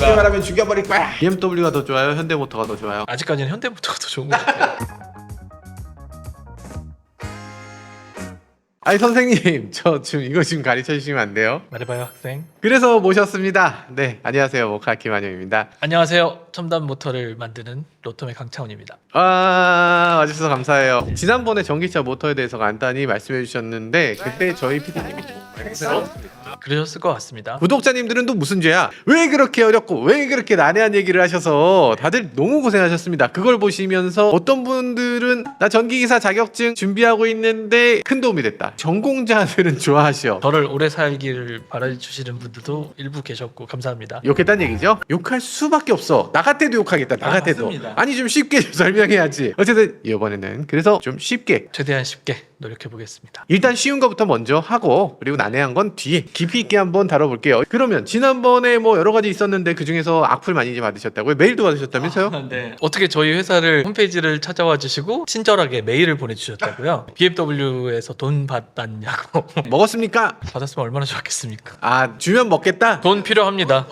말하면 죽여버릴 거야. BMW가 더 좋아요? 현대모터가 더 좋아요? 아직까지는 현대모터가 더 좋은 것 같아요. 아니 선생님, 저 지금 이거 가르쳐 주시면 안 돼요? 말해봐요 학생. 그래서 모셨습니다. 네, 안녕하세요. 모카 김한영입니다. 안녕하세요. 첨단 모터를 만드는 로톰의 강창훈입니다. 와주셔서 감사해요. 지난번에 전기차 모터에 대해서 간단히 말씀해 주셨는데 그때 저희 PD님이 그러셨을 것 같습니다. 구독자님들은 또 무슨 죄야? 왜 그렇게 어렵고 왜 그렇게 난해한 얘기를 하셔서 다들 너무 고생하셨습니다. 그걸 보시면서 어떤 분들은 나 전기기사 자격증 준비하고 있는데 큰 도움이 됐다. 전공자들은 좋아하셔. 저를 오래 살기를 바라주시는 분들도 일부 계셨고 감사합니다. 욕했단 얘기죠? 욕할 수밖에 없어. 나 같아도 욕하겠다. 나 같아도. 맞습니다. 아니 좀 쉽게 좀 설명해야지. 어쨌든 이번에는 그래서 좀 쉽게 최대한 쉽게 노력해보겠습니다. 일단 쉬운 거부터 먼저 하고 그리고 난해한 건 뒤에 깊이 있게 한번 다뤄볼게요. 그러면 지난번에 뭐 여러 가지 있었는데 그 중에서 악플 많이 받으셨다고요? 메일도 받으셨다면서요? 네. 어떻게 저희 회사를 홈페이지를 찾아와 주시고 친절하게 메일을 보내주셨다고요? BMW에서 돈 받았냐고. 먹었습니까? 받았으면 얼마나 좋았겠습니까? 아 주면 먹겠다? 돈 필요합니다.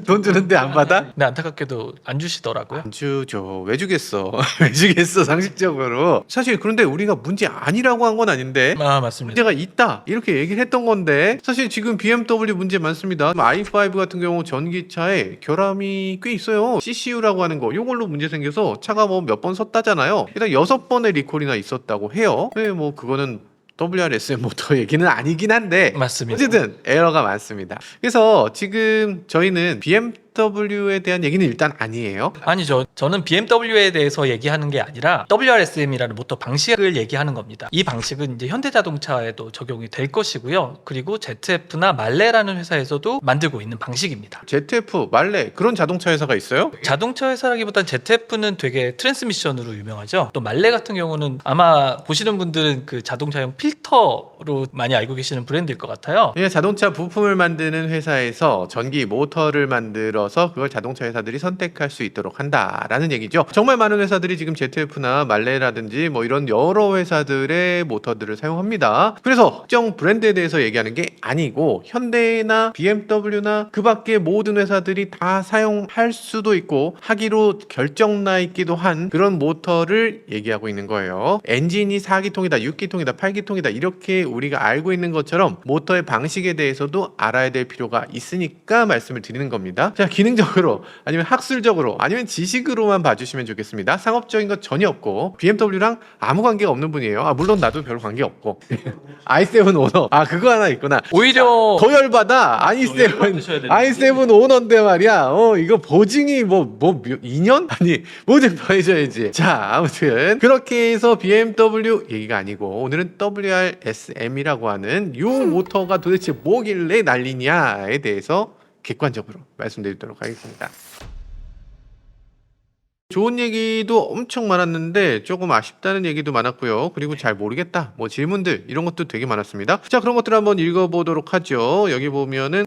돈 주는데 안 받아? 근데 안타깝게도 안 주시더라고요. 안 주죠. 왜 주겠어? 왜 주겠어 상식적으로. 사실 그런데 우리가 문제 아니라고 한 건 아닌데 아 맞습니다. 문제가 있다 이렇게 얘기를 했던 건데 사실 지금 BMW 문제 많습니다. i5 같은 경우 전기차에 결함이 꽤 있어요. CCU라고 하는 거 이걸로 문제 생겨서 차가 뭐 몇 번 섰다잖아요. 일단 6번의 리콜이나 있었다고 해요. 네, 뭐 그거는 WRSM 모터 얘기는 아니긴 한데 맞습니다. 어쨌든 에러가 많습니다. 그래서 지금 저희는 BMW에 대한 얘기는 일단 아니에요. 아니죠. 저는 BMW에 대해서 얘기하는 게 아니라 WRSM이라는 모터 방식을 얘기하는 겁니다. 이 방식은 이제 현대자동차에도 적용이 될 것이고요. 그리고 ZF나 말레라는 회사에서도 만들고 있는 방식입니다. ZF, 말레 그런 자동차 회사가 있어요? 자동차 회사라기보단 ZF는 되게 트랜스미션으로 유명하죠. 또 말레 같은 경우는 아마 보시는 분들은 그 자동차용 필터로 많이 알고 계시는 브랜드일 것 같아요. 그냥 자동차 부품을 만드는 회사에서 전기 모터를 만들어서 그걸 자동차 회사들이 선택할 수 있도록 한다라는 얘기죠. 정말 많은 회사들이 지금 ZF나 말레라든지 뭐 이런 여러 회사들의 모터들을 사용합니다. 그래서 특정 브랜드에 대해서 얘기하는 게 아니고 현대나 BMW나 그 밖에 모든 회사들이 다 사용할 수도 있고 하기로 결정나 있기도 한 그런 모터를 얘기하고 있는 거예요. 엔진이 4기통이다, 6기통이다, 8기통이다 이렇게 우리가 알고 있는 것처럼 모터의 방식에 대해서도 알아야 될 필요가 있으니까 말씀을 드리는 겁니다. 자, 기능적으로 아니면 학술적으로 아니면 지식으로만 봐주시면 좋겠습니다. 상업적인 것 전혀 없고 BMW랑 아무 관계가 없는 분이에요. 아, 물론 나도 별 관계 없고 i7 오너 그거 하나 있구나. 오히려 더 열받아. i7 오너인데 말이야. 이거 보증이 뭐 2년? 아니 뭐 좀 더 해줘야지. 자, 아무튼 그렇게 해서 BMW 얘기가 아니고 오늘은 WRSM이라고 하는 요 모터가 도대체 뭐길래 난리냐에 대해서 객관적으로 말씀드리도록 하겠습니다. 좋은 얘기도 엄청 많았는데 조금 아쉽다는 얘기도 많았고요. 그리고 잘 모르겠다 뭐 질문들 이런 것도 되게 많았습니다. 자, 그런 것들 한번 읽어보도록 하죠. 여기 보면은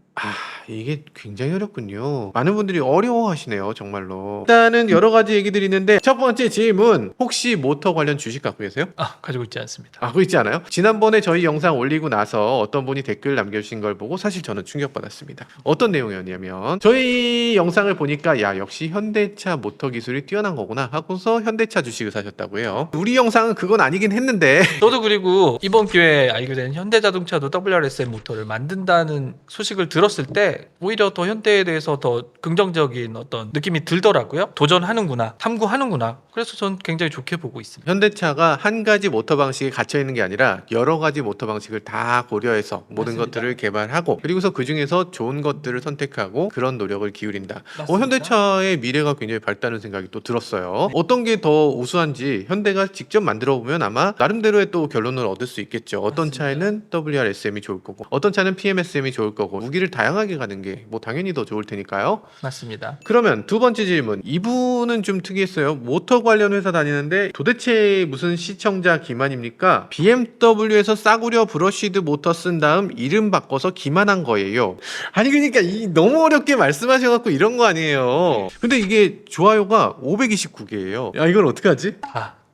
이게 굉장히 어렵군요. 많은 분들이 어려워하시네요 정말로. 일단은 여러 가지 얘기들이 있는데 첫 번째 질문, 혹시 모터 관련 주식 갖고 계세요? 가지고 있지 않습니다. 그거 있지 않아요? 지난번에 저희 영상 올리고 나서 어떤 분이 댓글 남겨주신 걸 보고 사실 저는 충격받았습니다. 어떤 내용이었냐면 저희 영상을 보니까 야 역시 현대차 모터 기술이 뛰어난 거구나 하고서 현대차 주식을 사셨다고 해요. 우리 영상은 그건 아니긴 했는데 저도 그리고 이번 기회에 알게 된 현대자동차도 WRSM 모터를 만든다는 소식을 들었을 때 오히려 더 현대에 대해서 더 긍정적인 어떤 느낌이 들더라고요. 도전하는구나, 탐구하는구나. 그래서 전 굉장히 좋게 보고 있습니다. 현대차가 한 가지 모터 방식에 갇혀 있는 게 아니라 여러 가지 모터 방식을 다 고려해서 모든 맞습니다. 것들을 개발하고 그리고서 그 중에서 좋은 것들을 선택하고 그런 노력을 기울인다. 맞습니다. 현대차의 미래가 굉장히 밝다는 생각이 또 들었어요. 어떤 게 더 우수한지 현대가 직접 만들어 보면 아마 나름대로의 또 결론을 얻을 수 있겠죠. 어떤 맞습니다. 차에는 WRSM이 좋을 거고 어떤 차는 PMSM이 좋을 거고 무기를 다양하게 가는 게 뭐 당연히 더 좋을 테니까요. 맞습니다. 그러면 두 번째 질문, 이분은 좀 특이했어요. 모터 관련 회사 다니는데 도대체 무슨 시청자 기만입니까? BMW에서 싸구려 브러쉬드 모터 쓴 다음 이름 바꿔서 기만한 거예요. 아니 그러니까 너무 어렵게 말씀하셔갖고 이런 거 아니에요. 근데 이게 좋아요가 529개예요. 야 이걸 어떡하지?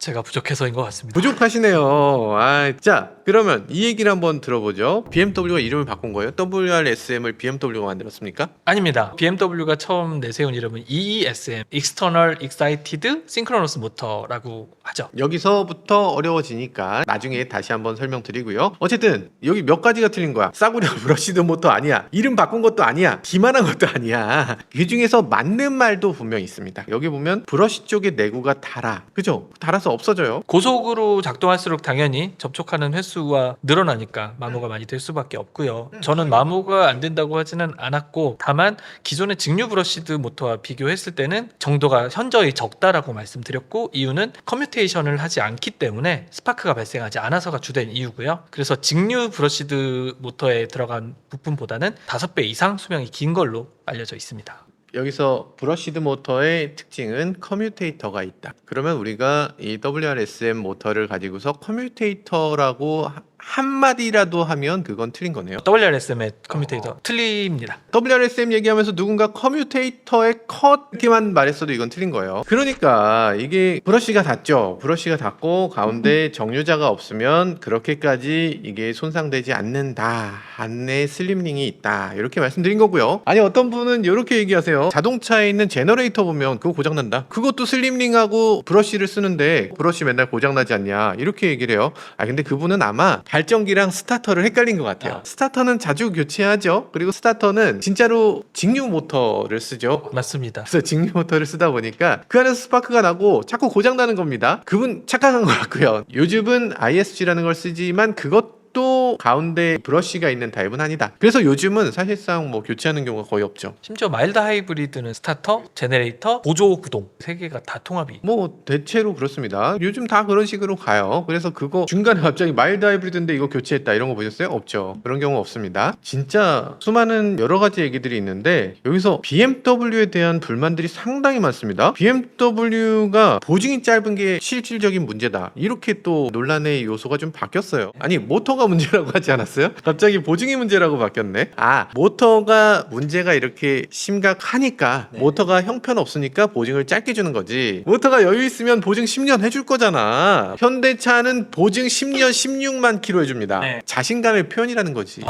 제가 부족해서인 것 같습니다. 부족하시네요. 자, 그러면 이 얘기를 한번 들어보죠. BMW가 이름을 바꾼 거예요? WRSM을 BMW가 만들었습니까? 아닙니다. BMW가 처음 내세운 이름은 EESM, External Excited Synchronous Motor라고 하죠. 여기서부터 어려워지니까 나중에 다시 한번 설명드리고요. 어쨌든 여기 몇 가지가 틀린 거야. 싸구려 브러시드 모터 아니야. 이름 바꾼 것도 아니야. 기만한 것도 아니야. 그 중에서 맞는 말도 분명히 있습니다. 여기 보면 브러시 쪽에 내구가 달아. 그죠? 달아서 없어져요. 고속으로 작동할수록 당연히 접촉하는 횟수가 늘어나니까 마모가 많이 될 수밖에 없고요. 저는 마모가 안 된다고 하지는 않았고, 다만 기존의 직류 브러시드 모터와 비교했을 때는 정도가 현저히 적다라고 말씀드렸고, 이유는 커뮤테이션을 하지 않기 때문에 스파크가 발생하지 않아서가 주된 이유고요. 그래서 직류 브러시드 모터에 들어간 부품보다는 5배 이상 수명이 긴 걸로 알려져 있습니다. 여기서 브러시드 모터의 특징은 커뮤테이터가 있다. 그러면 우리가 이 WRSM 모터를 가지고서 커뮤테이터라고 한마디라도 하면 그건 틀린 거네요. WRSM의 커뮤테이터 틀립니다. WRSM 얘기하면서 누군가 커뮤테이터의 컷 이렇게만 말했어도 이건 틀린 거예요. 그러니까 이게 브러쉬가 닿죠. 브러쉬가 닿고 가운데 정류자가 없으면 그렇게까지 이게 손상되지 않는다. 안에 슬림링이 있다. 이렇게 말씀드린 거고요. 아니 어떤 분은 이렇게 얘기하세요. 자동차에 있는 제너레이터 보면 그거 고장난다. 그것도 슬림링하고 브러쉬를 쓰는데 브러쉬 맨날 고장나지 않냐. 이렇게 얘기를 해요. 근데 그분은 아마 발전기랑 스타터를 헷갈린 것 같아요. 스타터는 자주 교체하죠. 그리고 스타터는 진짜로 직류 모터를 쓰죠. 맞습니다. 그래서 직류 모터를 쓰다 보니까 그 안에서 스파크가 나고 자꾸 고장나는 겁니다. 그분 착각한 것 같고요. 요즘은 ISG라는 걸 쓰지만 그것도 가운데 브러쉬가 있는 타입은 아니다. 그래서 요즘은 사실상 뭐 교체하는 경우가 거의 없죠. 심지어 마일드 하이브리드는 스타터, 제네레이터, 보조 구동 3개가 다 통합이. 뭐 대체로 그렇습니다. 요즘 다 그런 식으로 가요. 그래서 그거 중간에 갑자기 마일드 하이브리드인데 이거 교체했다 이런 거 보셨어요? 없죠. 그런 경우 없습니다. 진짜 수많은 여러 가지 얘기들이 있는데 여기서 BMW에 대한 불만들이 상당히 많습니다. BMW가 보증이 짧은 게 실질적인 문제다. 이렇게 또 논란의 요소가 좀 바뀌었어요. 아니 모터가 문제라고 하지 않았어요? 갑자기 보증이 문제라고 바뀌었네. 모터가 문제가 이렇게 심각하니까 모터가 형편없으니까 보증을 짧게 주는 거지. 모터가 여유 있으면 보증 10년 해줄 거잖아. 현대차는 보증 10년 16만 킬로 해줍니다. 네. 자신감의 표현이라는 거지.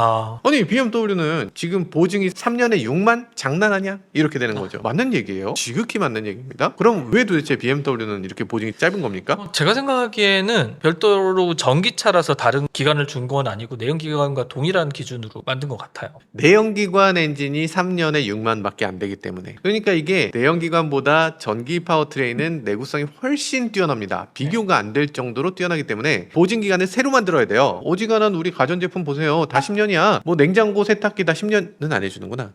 아니 BMW는 지금 보증이 3년에 6만? 장난하냐? 이렇게 되는 거죠. 맞는 얘기예요. 지극히 맞는 얘기입니다. 그럼 왜 도대체 BMW는 이렇게 보증이 짧은 겁니까? 제가 생각하기에는 별도로 전기차라서 다른 기간을 준 건 아니고 내연기관과 동일한 기준으로 만든 것 같아요. 내연기관 엔진이 3년에 6만 밖에 안 되기 때문에. 그러니까 이게 내연기관보다 전기 파워트레인은 내구성이 훨씬 뛰어납니다. 비교가 안 될 정도로 뛰어나기 때문에 보증기간을 새로 만들어야 돼요. 오지간한 우리 가전제품 보세요. 다 10년이야. 뭐 냉장고 세탁기 다 10년은 안 해주는구나.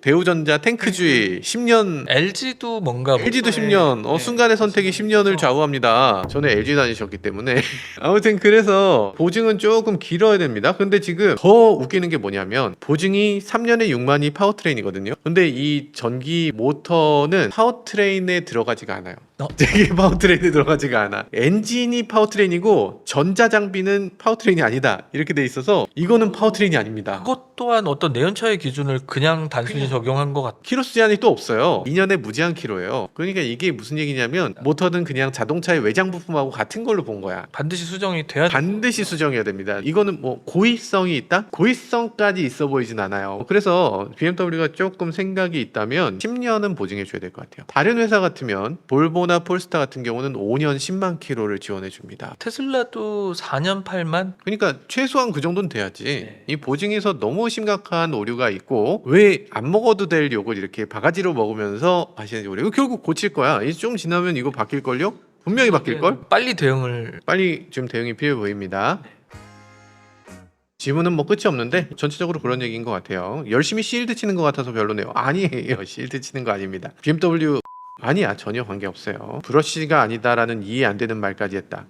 대우전자 탱크주의 10년. LG도 뭔가 LG도 10년. 순간의 선택이 10년을 좌우합니다. 저는 LG 다니셨기 때문에. 아무튼 그래서 보증은 조금 길어야 됩니다. 근데 지금 더 웃기는 게 뭐냐면 보증이 3년에 6만이 파워트레인이거든요. 근데 이 전기 모터는 파워트레인에 들어가지가 않아요. 되게 파워트레인에 들어가지가 않아. 엔진이 파워트레인이고 전자장비는 파워트레인이 아니다. 이렇게 돼 있어서 이거는 파워트레인이 아닙니다. 그것 또한 어떤 내연차의 기준을 그냥 단순히 적용한 것 같아요. 키로수 제한이 또 없어요. 2년에 무제한 키로예요. 그러니까 이게 무슨 얘기냐면 모터는 그냥 자동차의 외장 부품하고 같은 걸로 본 거야. 반드시 수정이 돼야 반드시 수정해야 됩니다. 이거는 뭐 고의성이 있다? 고의성까지 있어 보이진 않아요. 그래서 BMW가 조금 생각이 있다면 10년은 보증해 줘야 될 것 같아요. 다른 회사 같으면 볼보나 폴스타 같은 경우는 5년 10만 킬로를 지원해 줍니다. 테슬라도 4년 8만? 그러니까 최소한 그 정도는 돼야지. 이 보증에서 너무 심각한 오류가 있고 왜 안 먹어도 될 욕을 이렇게 바가지로 먹으면서 하시는지 모르겠고 결국 고칠 거야. 이제 좀 지나면 이거 바뀔걸요? 분명히 바뀔걸? 빨리 대응을. 빨리 좀 대응이 필요해 보입니다. 질문은 뭐 끝이 없는데 전체적으로 그런 얘기인 것 같아요. 열심히 실드 치는 것 같아서 별로네요. 아니에요. 실드 치는 거 아닙니다. BMW 아니야. 전혀 관계없어요. 브러쉬가 아니다라는 이해 안 되는 말까지 했다.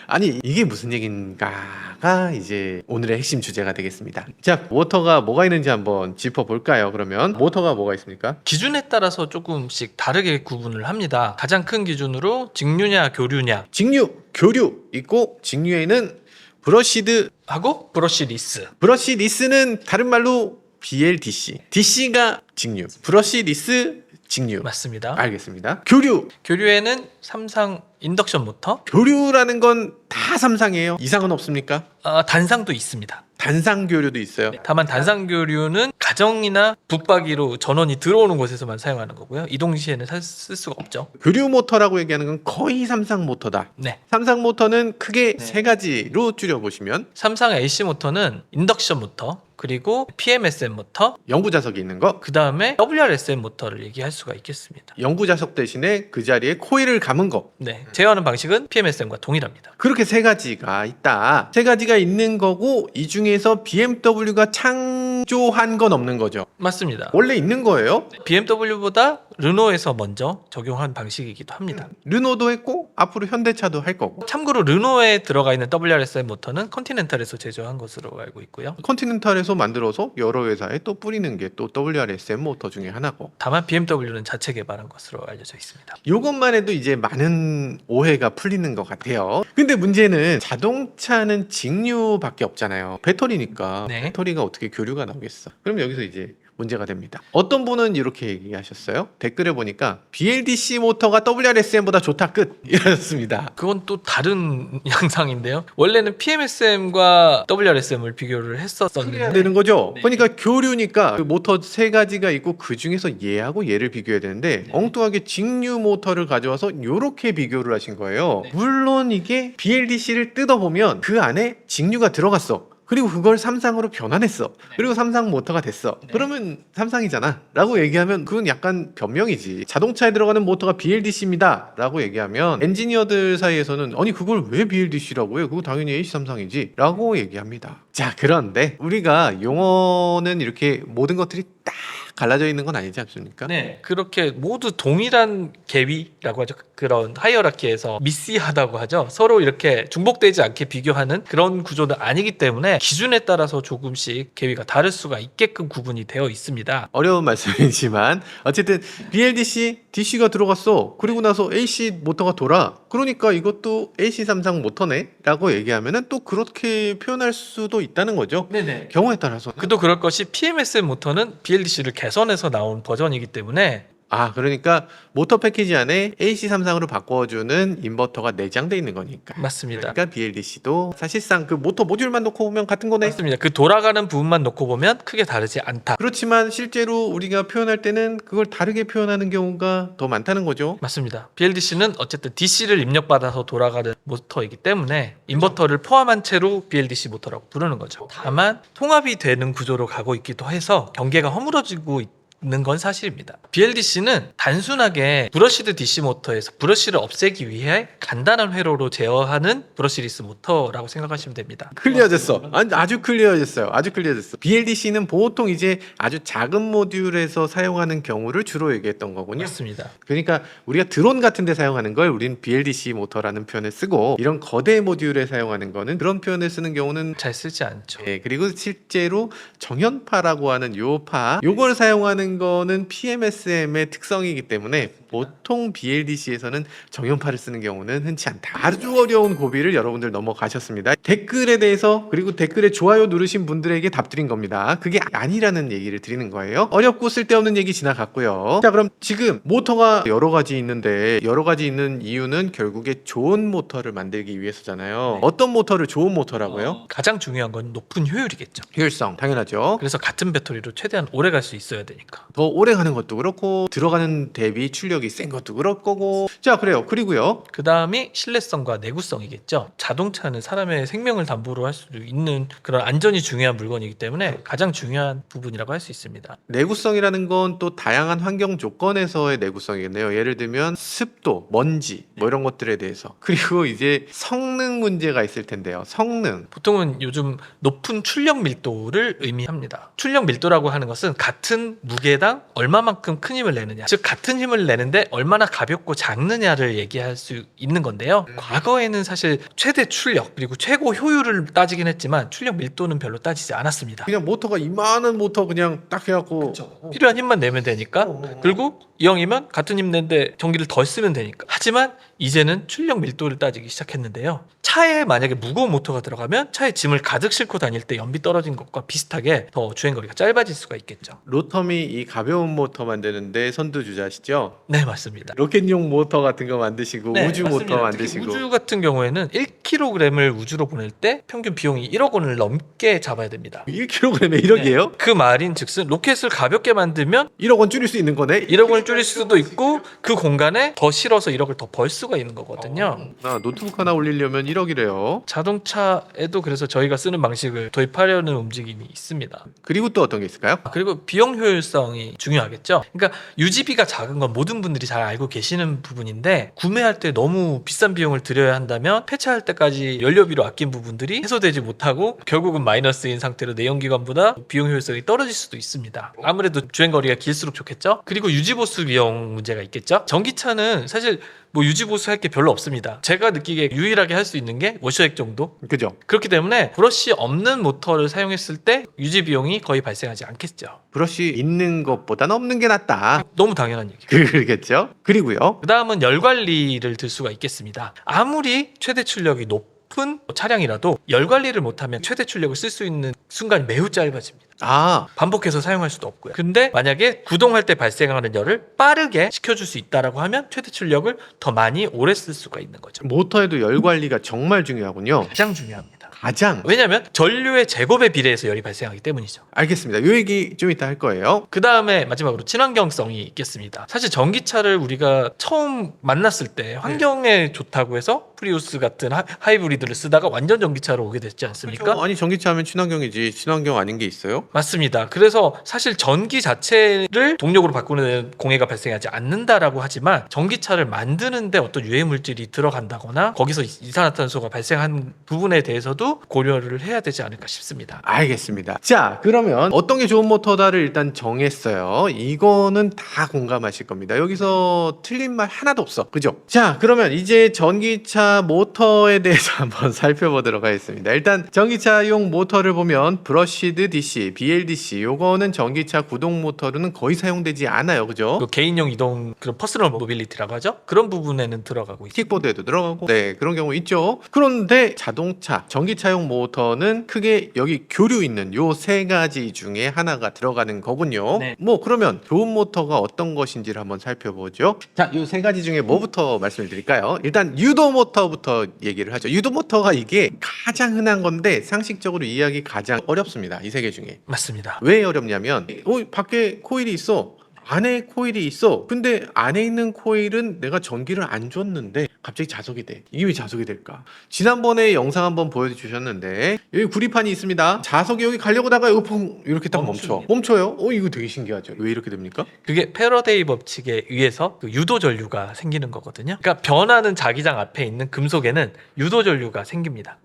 아니 이게 무슨 얘긴가가 이제 오늘의 핵심 주제가 되겠습니다. 자, 모터가 뭐가 있는지 한번 짚어볼까요? 그러면 모터가 뭐가 있습니까? 기준에 따라서 조금씩 다르게 구분을 합니다. 가장 큰 기준으로 직류냐 교류냐. 직류, 교류 있고 직류에는 브러시드 하고 브러쉬 리스. 브러시 리스는 다른 말로 BLDC. DC가 직류, 브러시리스 직류. 맞습니다. 알겠습니다. 교류. 교류에는 삼성 인덕션 모터, 교류라는 건 다 삼상이에요. 이상은 없습니까? 단상도 있습니다. 단상 교류도 있어요. 다만 단상 교류는 가정이나 붙박이로 전원이 들어오는 곳에서만 사용하는 거고요. 이동 시에는 쓸 수가 없죠. 교류 모터라고 얘기하는 건 거의 삼상 모터다. 네. 삼상 모터는 크게 세 가지로 줄여보시면 삼성 AC 모터는 인덕션 모터, 그리고 PMSM 모터, 영구 자석이 있는 거, 그 다음에 WRSM 모터를 얘기할 수가 있겠습니다. 영구 자석 대신에 그 자리에 코일을 감은 거. 네. 제어하는 방식은 PMSM과 동일합니다. 그렇게 세 가지가 있다. 세 가지가 있는 거고 이 중에서 BMW가 창조한 건 없는 거죠. 맞습니다. 원래 있는 거예요. BMW보다 르노에서 먼저 적용한 방식이기도 합니다. 르노도 했고 앞으로 현대차도 할 거고. 참고로 르노에 들어가 있는 WRSM 모터는 컨티넨탈에서 제조한 것으로 알고 있고요. 컨티넨탈에서 만들어서 여러 회사에 또 뿌리는 게 또 WRSM 모터 중에 하나고. 다만 BMW는 자체 개발한 것으로 알려져 있습니다. 이것만 해도 이제 많은 오해가 풀리는 것 같아요. 근데 문제는 자동차는 직류밖에 없잖아요. 배터리니까 네. 배터리가 어떻게 교류가 나오겠어. 그럼 여기서 이제 문제가 됩니다. 어떤 분은 이렇게 얘기하셨어요. 댓글에 보니까 BLDC 모터가 WRSM보다 좋다 끝 이러셨습니다. 그건 또 다른 양상인데요. 원래는 PMSM과 WRSM을 비교를 했었었는데 되는 거죠. 네. 그러니까 교류니까 그 모터 세 가지가 있고 그 중에서 얘하고 얘를 비교해야 되는데 엉뚱하게 직류 모터를 가져와서 이렇게 비교를 하신 거예요. 물론 이게 BLDC를 뜯어보면 그 안에 직류가 들어갔어. 그리고 그걸 삼상으로 변환했어. 그리고 삼상 모터가 됐어. 그러면 삼상이잖아 라고 얘기하면 그건 약간 변명이지. 자동차에 들어가는 모터가 BLDC입니다 라고 얘기하면 엔지니어들 사이에서는 아니 그걸 왜 BLDC라고 해요? 그거 당연히 AC 삼상이지 라고 얘기합니다. 자, 그런데 우리가 용어는 이렇게 모든 것들이 딱 갈라져 있는 건 아니지 않습니까? 네, 그렇게 모두 동일한 계위라고 하죠. 그런 하이어라키에서 미시하다고 하죠. 서로 이렇게 중복되지 않게 비교하는 그런 구조는 아니기 때문에 기준에 따라서 조금씩 계위가 다를 수가 있게끔 구분이 되어 있습니다. 어려운 말씀이지만 어쨌든 BLDC, DC가 들어갔어. 그리고 나서 AC 모터가 돌아. 그러니까 이것도 AC 삼상 모터네 라고 얘기하면은 또 그렇게 표현할 수도 있다는 거죠. 네네. 경우에 따라서는. 그도 그럴 것이 PMSM 모터는 BLDC를 개선해서 나온 버전이기 때문에 그러니까 모터 패키지 안에 AC 삼상으로 바꿔주는 인버터가 내장돼 있는 거니까. 맞습니다. 그러니까 BLDC도 사실상 그 모터 모듈만 놓고 보면 같은 거네. 맞습니다. 그 돌아가는 부분만 놓고 보면 크게 다르지 않다. 그렇지만 실제로 우리가 표현할 때는 그걸 다르게 표현하는 경우가 더 많다는 거죠. 맞습니다. BLDC는 어쨌든 DC를 입력받아서 돌아가는 모터이기 때문에 인버터를 포함한 채로 BLDC 모터라고 부르는 거죠. 다만 통합이 되는 구조로 가고 있기도 해서 경계가 허물어지고 있는 건 사실입니다. BLDC는 단순하게 브러시드 DC 모터에서 브러쉬를 없애기 위해 간단한 회로로 제어하는 브러시리스 모터라고 생각하시면 됩니다. 클리어졌어. 아주 클리어졌어요. 아주 클리어졌어. BLDC는 보통 이제 아주 작은 모듈에서 사용하는 경우를 주로 얘기했던 거군요. 맞습니다. 그러니까 우리가 드론 같은 데 사용하는 걸 우린 BLDC 모터라는 표현을 쓰고 이런 거대 모듈에 사용하는 거는 그런 표현을 쓰는 경우는 잘 쓰지 않죠. 그리고 실제로 정연파라고 하는 요걸 사용하는 거는 PMSM의 특성이기 때문에 보통 BLDC에서는 정연파를 쓰는 경우는 흔치 않다. 아주 어려운 고비를 여러분들 넘어가셨습니다. 댓글에 대해서 그리고 댓글에 좋아요 누르신 분들에게 답드린 겁니다. 그게 아니라는 얘기를 드리는 거예요. 어렵고 쓸데없는 얘기 지나갔고요. 자, 그럼 지금 모터가 여러 가지 있는데 여러 가지 있는 이유는 결국에 좋은 모터를 만들기 위해서잖아요. 어떤 모터를 좋은 모터라고요? 가장 중요한 건 높은 효율이겠죠. 효율성 당연하죠. 그래서 같은 배터리로 최대한 오래 갈 수 있어야 되니까. 더 오래 가는 것도 그렇고 들어가는 대비 출력이 센 것도 그럴 거고. 자, 그래요. 그리고요. 그 다음이 신뢰성과 내구성이겠죠. 자동차는 사람의 생명을 담보로 할 수도 있는 그런 안전이 중요한 물건이기 때문에 가장 중요한 부분이라고 할 수 있습니다. 내구성이라는 건 또 다양한 환경 조건에서의 내구성이겠네요. 예를 들면 습도, 먼지 뭐 이런 것들에 대해서. 그리고 이제 성능 문제가 있을 텐데요. 성능. 보통은 요즘 높은 출력 밀도를 의미합니다. 출력 밀도라고 하는 것은 같은 무게당 얼마만큼 큰 힘을 내느냐, 즉 같은 힘을 내는데 얼마나 가볍고 작느냐를 얘기할 수 있는 건데요. 과거에는 사실 최대 출력 그리고 최고 효율을 따지긴 했지만 출력 밀도는 별로 따지지 않았습니다. 그냥 모터가 이만한 모터 그냥 딱 해갖고 필요한 힘만 내면 되니까. 그리고 이왕이면 같은 힘 내는데 전기를 덜 쓰면 되니까. 하지만 이제는 출력 밀도를 따지기 시작했는데요. 차에 만약에 무거운 모터가 들어가면 차에 짐을 가득 싣고 다닐 때 연비 떨어진 것과 비슷하게 더 주행거리가 짧아질 수가 있겠죠. 로텀이 이 가벼운 모터 만드는데 선두주자시죠? 네, 맞습니다. 로켓용 모터 같은 거 만드시고 네, 우주 맞습니다. 모터 특히 만드시고 우주 같은 경우에는 1kg을 우주로 보낼 때 평균 비용이 1억 원을 넘게 잡아야 됩니다. 1kg에 1억이에요? 그 말인즉슨 로켓을 가볍게 만들면 1억 원 줄일 수 있는 거네? 1억 원을 줄일 수도 있고 그 공간에 더 실어서 1억을 더 벌 수가 있는 거거든요. 나 노트북 하나 올리려면 1억이래요. 자동차에도 그래서 저희가 쓰는 방식을 도입하려는 움직임이 있습니다. 그리고 또 어떤 게 있을까요? 그리고 비용 효율성이 중요하겠죠. 그러니까 유지비가 작은 건 모든 분들이 잘 알고 계시는 부분인데 구매할 때 너무 비싼 비용을 들여야 한다면 폐차할 때까지 연료비로 아낀 부분들이 해소되지 못하고 결국은 마이너스인 상태로 내연기관보다 비용 효율성이 떨어질 수도 있습니다. 아무래도 주행거리가 길수록 좋겠죠. 그리고 유지보수 비용 문제가 있겠죠. 전기차는 사실 뭐 유지보수 할 게 별로 없습니다. 제가 느끼기에 유일하게 할 수 있는 게 워셔액 정도. 그죠? 그렇기 때문에 브러쉬 없는 모터를 사용했을 때 유지 비용이 거의 발생하지 않겠죠. 브러쉬 있는 것보다는 없는 게 낫다. 너무 당연한 얘기예요. 그러겠죠? 그리고요. 그 다음은 열 관리를 들 수가 있겠습니다. 아무리 최대 출력이 높은 차량이라도 열 관리를 못하면 최대 출력을 쓸 수 있는 순간이 매우 짧아집니다. 아, 반복해서 사용할 수도 없고요. 근데 만약에 구동할 때 발생하는 열을 빠르게 식혀줄 수 있다라고 하면 최대 출력을 더 많이 오래 쓸 수가 있는 거죠. 모터에도 열 관리가 정말 중요하군요. 가장 중요합니다. 가장. 왜냐하면 전류의 제곱에 비례해서 열이 발생하기 때문이죠. 알겠습니다. 요 얘기 좀 이따 할 거예요. 그 다음에 마지막으로 친환경성이 있겠습니다. 사실 전기차를 우리가 처음 만났을 때 환경에 좋다고 해서 프리우스 같은 하이브리드를 쓰다가 완전 전기차로 오게 됐지 않습니까? 그렇죠? 아니 전기차 하면 친환경이지 친환경 아닌 게 있어요? 맞습니다. 그래서 사실 전기 자체를 동력으로 바꾸는 공해가 발생하지 않는다라고 하지만 전기차를 만드는데 어떤 유해 물질이 들어간다거나 거기서 이산화탄소가 발생한 부분에 대해서도 고려를 해야 되지 않을까 싶습니다. 알겠습니다. 자, 그러면 어떤 게 좋은 모터다를 일단 정했어요. 이거는 다 공감하실 겁니다. 여기서 틀린 말 하나도 없어. 그죠? 자, 그러면 이제 전기차 모터에 대해서 한번 살펴보도록 하겠습니다. 일단 전기차용 모터를 보면 브러쉬드 DC, BLDC 요거는 전기차 구동 모터로는 거의 사용되지 않아요. 그죠? 그 개인용 이동 그런 퍼스널 모빌리티라고 하죠. 그런 부분에는 들어가고 있습니다. 킥보드에도 들어가고 네 그런 경우 있죠. 그런데 자동차 전기차용 모터는 크게 여기 교류 있는 요 세 가지 중에 하나가 들어가는 거군요. 네. 뭐 그러면 좋은 모터가 어떤 것인지를 한번 살펴보죠. 자, 요 세 가지 중에 뭐부터 말씀을 드릴까요? 일단 유도 모터부터 얘기를 하죠. 유도 모터가 이게 가장 흔한 건데 상식적으로 이해하기 가장 어렵습니다. 이 세 개 중에. 맞습니다. 왜 어렵냐면 밖에 코일이 있어. 안에 코일이 있어. 근데 안에 있는 코일은 내가 전기를 안 줬는데 갑자기 자석이 돼. 이게 왜 자석이 될까? 지난번에 영상 한번 보여주셨는데 여기 구리판이 있습니다. 자석이 여기 가려고 다가 여기 퐁 이렇게 딱 멈춰. 멈춥니다. 멈춰요? 이거 되게 신기하죠. 왜 이렇게 됩니까? 그게 패러데이 법칙에 의해서 그 유도 전류가 생기는 거거든요. 그러니까 변하는 자기장 앞에 있는 금속에는 유도 전류가 생깁니다.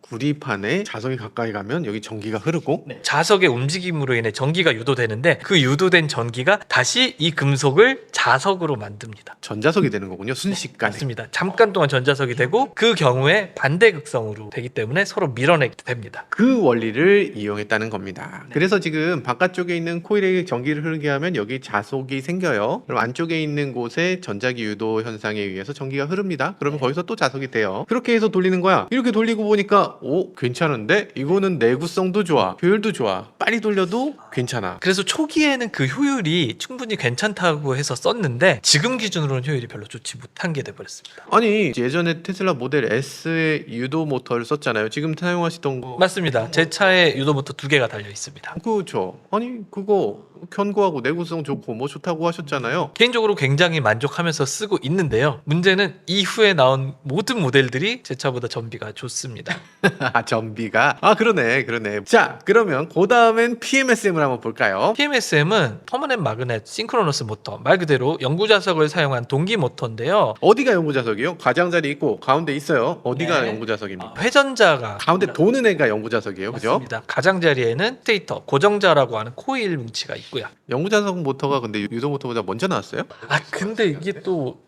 구리판에 자석이 가까이 가면 여기 전기가 흐르고 자석의 움직임으로 인해 전기가 유도되는데 그 유도된 전기가 다시 이 금속을 자석으로 만듭니다. 전자석이 되는 거군요. 순식간에. 맞습니다. 잠깐 동안 전자석이 되고 그 경우에 반대 극성으로 되기 때문에 서로 밀어내게 됩니다. 그 원리를 이용했다는 겁니다. 그래서 지금 바깥쪽에 있는 코일에 전기를 흐르게 하면 여기 자석이 생겨요. 그럼 안쪽에 있는 곳에 전자기 유도 현상에 의해서 전기가 흐릅니다. 그러면 거기서 또 자석이 돼요. 그렇게 해서 돌리는 거야. 이렇게 돌리고 보니까 괜찮은데? 이거는 내구성도 좋아. 효율도 좋아. 빨리 돌려도 괜찮아. 그래서 초기에는 그 효율이 충분히 괜찮다고 해서 썼는데 지금 기준으로는 효율이 별로 좋지 못한 게 돼버렸습니다. 아니 예전에 테슬라 모델 S의 유도 모터를 썼잖아요. 지금 사용하시던 거 맞습니다. 제 차에 유도 모터 2개가 달려 있습니다. 그렇죠. 아니 그거 견고하고 내구성 좋고 뭐 좋다고 하셨잖아요. 개인적으로 굉장히 만족하면서 쓰고 있는데요. 문제는 이후에 나온 모든 모델들이 제 차보다 전비가 좋습니다. 전비가 그러네. 자, 그러면 그 다음엔 PMSM을 한번 볼까요? PMSM은 퍼머넨트 마그넷 싱크로너스 모터, 말 그대로 연구자석을 사용한 동기 모터인데요. 어디가 연구자석이요? 가장자리 있고 가운데 있어요. 어디가 네. 연구자석입니까? 회전자가 가운데 도는 애가 연구자석이에요, 그죠? 맞습니다. 가장자리에는 스테이터, 고정자라고 하는 코일 뭉치가 있고요. 연구자석 모터가 근데 유도 모터보다 먼저 나왔어요? 근데 이게 또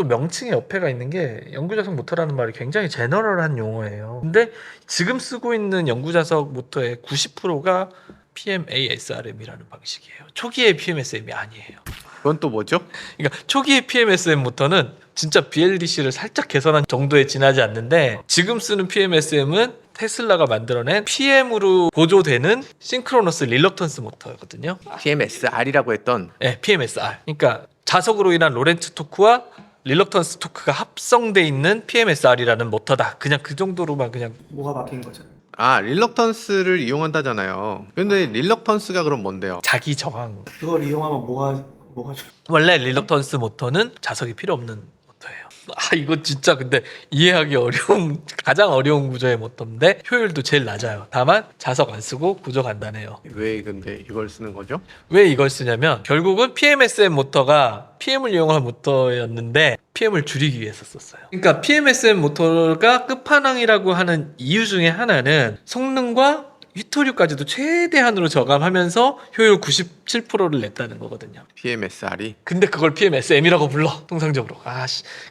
명칭에 어폐가 있는 게 연구자석 모터라는 말이 굉장히 제너럴한 용어예요. 근데 지금 쓰고 있는 연구자석 모터의 90%가 PMASRM이라는 방식이에요. 초기의 PMSM이 아니에요. 그건 또 뭐죠? 그러니까 초기 PMSM 모터는 진짜 BLDC를 살짝 개선한 정도에 지나지 않는데 지금 쓰는 PMSM은 테슬라가 만들어낸 PM으로 보조되는 싱크로너스 릴럭턴스 모터거든요. PMSR이라고 했던 네, PMSR. 그러니까 자석으로 인한 로렌츠 토크와 릴럭턴스 토크가 합성돼 있는 PMSR이라는 모터다. 그냥 그 정도로만 그냥 뭐가 막힌 거죠? 릴럭턴스를 이용한다잖아요. 근데 릴럭턴스가 그럼 뭔데요? 자기 저항. 그걸 이용하면 뭐가 좀 원래 릴럭턴스 모터는 자석이 필요 없는 모터예요. 이거 진짜 근데 이해하기 어려운 가장 어려운 구조의 모터인데 효율도 제일 낮아요. 다만 자석 안 쓰고 구조 간단해요. 왜 근데 이걸 쓰는 거죠? 왜 이걸 쓰냐면 결국은 PMSM 모터가 PM을 이용한 모터였는데 PM을 줄이기 위해서 썼어요. 그러니까 PMSM 모터가 끝판왕이라고 하는 이유 중에 하나는 성능과 휘토류까지도 최대한으로 저감하면서 효율 97%를 냈다는 거거든요. PMSR이 근데 그걸 PMSM이라고 불러 통상적으로.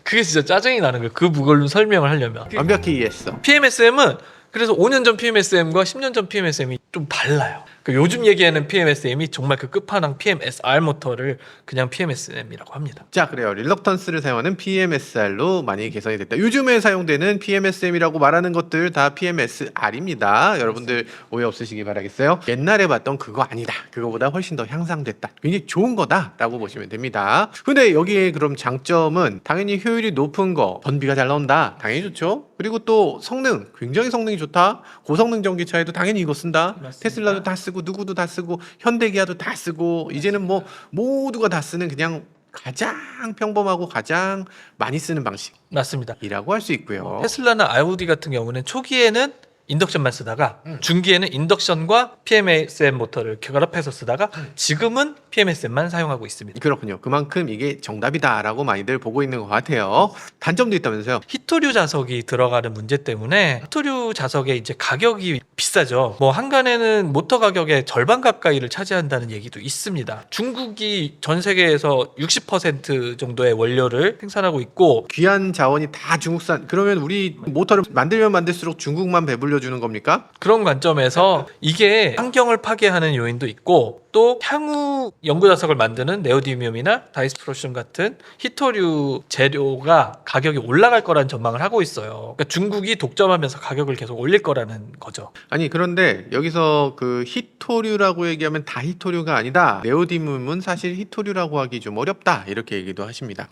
그게 진짜 짜증이 나는 거예요. 그 그걸로 설명을 하려면. 완벽히 이해했어. PMSM은 그래서 5년 전 PMSM과 10년 전 PMSM이 좀 달라요. 요즘 얘기하는 PMSM이 정말 그 끝판왕 PMSR 모터를 그냥 PMSM이라고 합니다. 자, 그래요. 릴럭턴스를 사용하는 PMSR로 많이 개선이 됐다. 요즘에 사용되는 PMSM이라고 말하는 것들 다 PMSR입니다. 여러분들 오해 없으시기 바라겠어요. 옛날에 봤던 그거 아니다. 그거보다 훨씬 더 향상됐다. 굉장히 좋은 거다라고 보시면 됩니다. 근데 여기에 그럼 장점은 당연히 효율이 높은 거, 전비가 잘 나온다. 당연히 좋죠. 그리고 또 성능, 굉장히 성능이 좋다. 고성능 전기차에도 당연히 이거 쓴다. 맞습니다. 테슬라도 다 쓰고 누구도 다 쓰고 현대기아도 다 쓰고 이제는 뭐 모두가 다 쓰는 그냥 가장 평범하고 가장 많이 쓰는 방식이라고 맞습니다. 할 수 있고요. 테슬라나 아우디 같은 경우는 초기에는 인덕션만 쓰다가 중기에는 인덕션과 PMSM 모터를 결합해서 쓰다가 지금은 PMSM만 사용하고 있습니다. 그렇군요. 그만큼 이게 정답이다라고 많이들 보고 있는 것 같아요. 단점도 있다면서요? 히토류 자석이 들어가는 문제 때문에 히토류 자석의 이제 가격이 비싸죠. 뭐 한간에는 모터 가격의 절반 가까이를 차지한다는 얘기도 있습니다. 중국이 전 세계에서 60% 정도의 원료를 생산하고 있고 귀한 자원이 다 중국산. 그러면 우리 모터를 만들면 만들수록 중국만 배불려 주는 겁니까? 그런 관점에서 이게 환경을 파괴하는 요인도 있고 또 향후 연구 자석을 만드는 네오디뮴이나 다이스프로슘 같은 히토류 재료가 가격이 올라갈 거라는 전망을 하고 있어요. 그러니까 중국이 독점하면서 가격을 계속 올릴 거라는 거죠. 아니 그런데 여기서 그 히토류라고 얘기하면 다 히토류가 아니다. 네오디뮴은 사실 히토류라고 하기 좀 어렵다. 이렇게 얘기도 하십니다.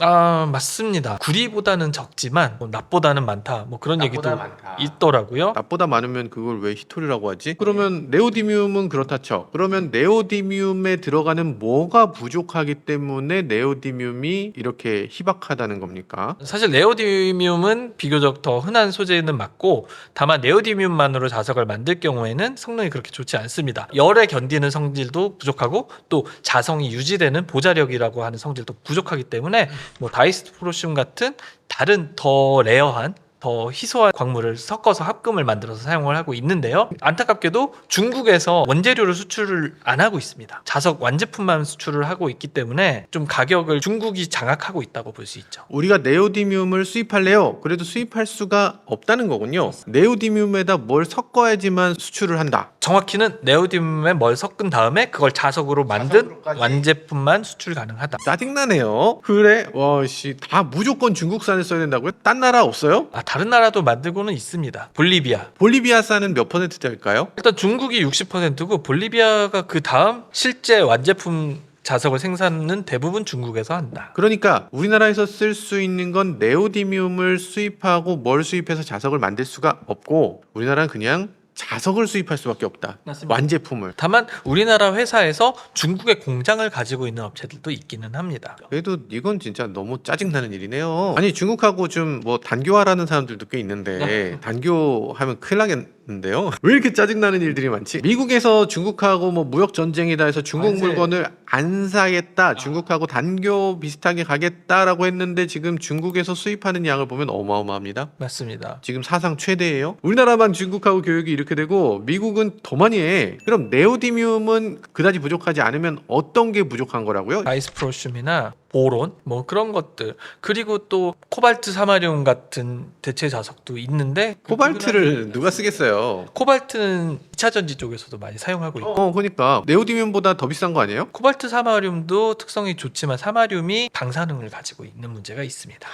맞습니다. 구리보다는 적지만 뭐 납보다는 많다. 뭐 그런 얘기도 납보다 많다. 있더라고요. 납보다 많으면 그걸 왜 히토류라고 하지? 그러면 네오디뮴은 그렇다 쳐. 그러면 네오디뮴에 들어가는 뭐가 부족하기 때문에 네오디뮴이 이렇게 희박하다는 겁니까? 사실 네오디뮴은 비교적 더 흔한 소재는 맞고 다만 네오디뮴만으로 자석을 만들 경우에는 성능이 그렇게 좋지 않습니다. 열에 견디는 성질도 부족하고 또 자성이 유지되는 보자력이라고 하는 성질도 부족하기 때문에 뭐 다이스프로슘 같은 다른 더 레어한 더 희소한 광물을 섞어서 합금을 만들어서 사용을 하고 있는데요. 안타깝게도 중국에서 원재료를 수출을 안 하고 있습니다. 자석 완제품만 수출을 하고 있기 때문에 좀 가격을 중국이 장악하고 있다고 볼 수 있죠. 우리가 네오디뮴을 수입할래요? 그래도 수입할 수가 없다는 거군요. 네오디뮴에다 뭘 섞어야지만 수출을 한다. 정확히는 네오디뮴에 뭘 섞은 다음에 그걸 자석으로 만든 자석으로까지? 완제품만 수출 가능하다. 짜증나네요. 그래? 와씨 다 무조건 중국산을 써야 된다고요? 딴 나라 없어요? 다른 나라도 만들고는 있습니다. 볼리비아. 볼리비아산은 몇 퍼센트일까요? 일단 중국이 60%고 볼리비아가 그 다음 실제 완제품 자석을 생산은 대부분 중국에서 한다. 그러니까 우리나라에서 쓸 수 있는 건 네오디뮴을 수입하고 뭘 수입해서 자석을 만들 수가 없고 우리나라는 그냥 자석을 수입할 수밖에 없다. 맞습니다. 완제품을. 다만 우리나라 회사에서 중국의 공장을 가지고 있는 업체들도 있기는 합니다. 그래도 이건 진짜 너무 짜증나는 일이네요. 아니 중국하고 좀 뭐 단교하라는 사람들도 꽤 있는데 단교하면 큰일 나겠는데요. 왜 이렇게 짜증나는 일들이 많지? 미국에서 중국하고 뭐 무역 전쟁이다 해서 중국 관세. 물건을 안 사겠다. 중국하고 단교 비슷하게 가겠다라고 했는데 지금 중국에서 수입하는 양을 보면 어마어마합니다. 맞습니다. 지금 사상 최대예요. 우리나라만 중국하고 교역이 이렇게 되고 미국은 더 많이 해. 그럼 네오디뮴은 그다지 부족하지 않으면 어떤 게 부족한 거라고요? 다이스프로슘이나 보론 뭐 그런 것들 그리고 또 코발트 사마리움 같은 대체 자석도 있는데 코발트를 누가 쓰겠어요? 코발트는 2차 전지 쪽에서도 많이 사용하고 있고 그러니까 네오디뮴보다 더 비싼 거 아니에요? 코발트 사마륨도 특성이 좋지만 사마륨이 방사능을 가지고 있는 문제가 있습니다.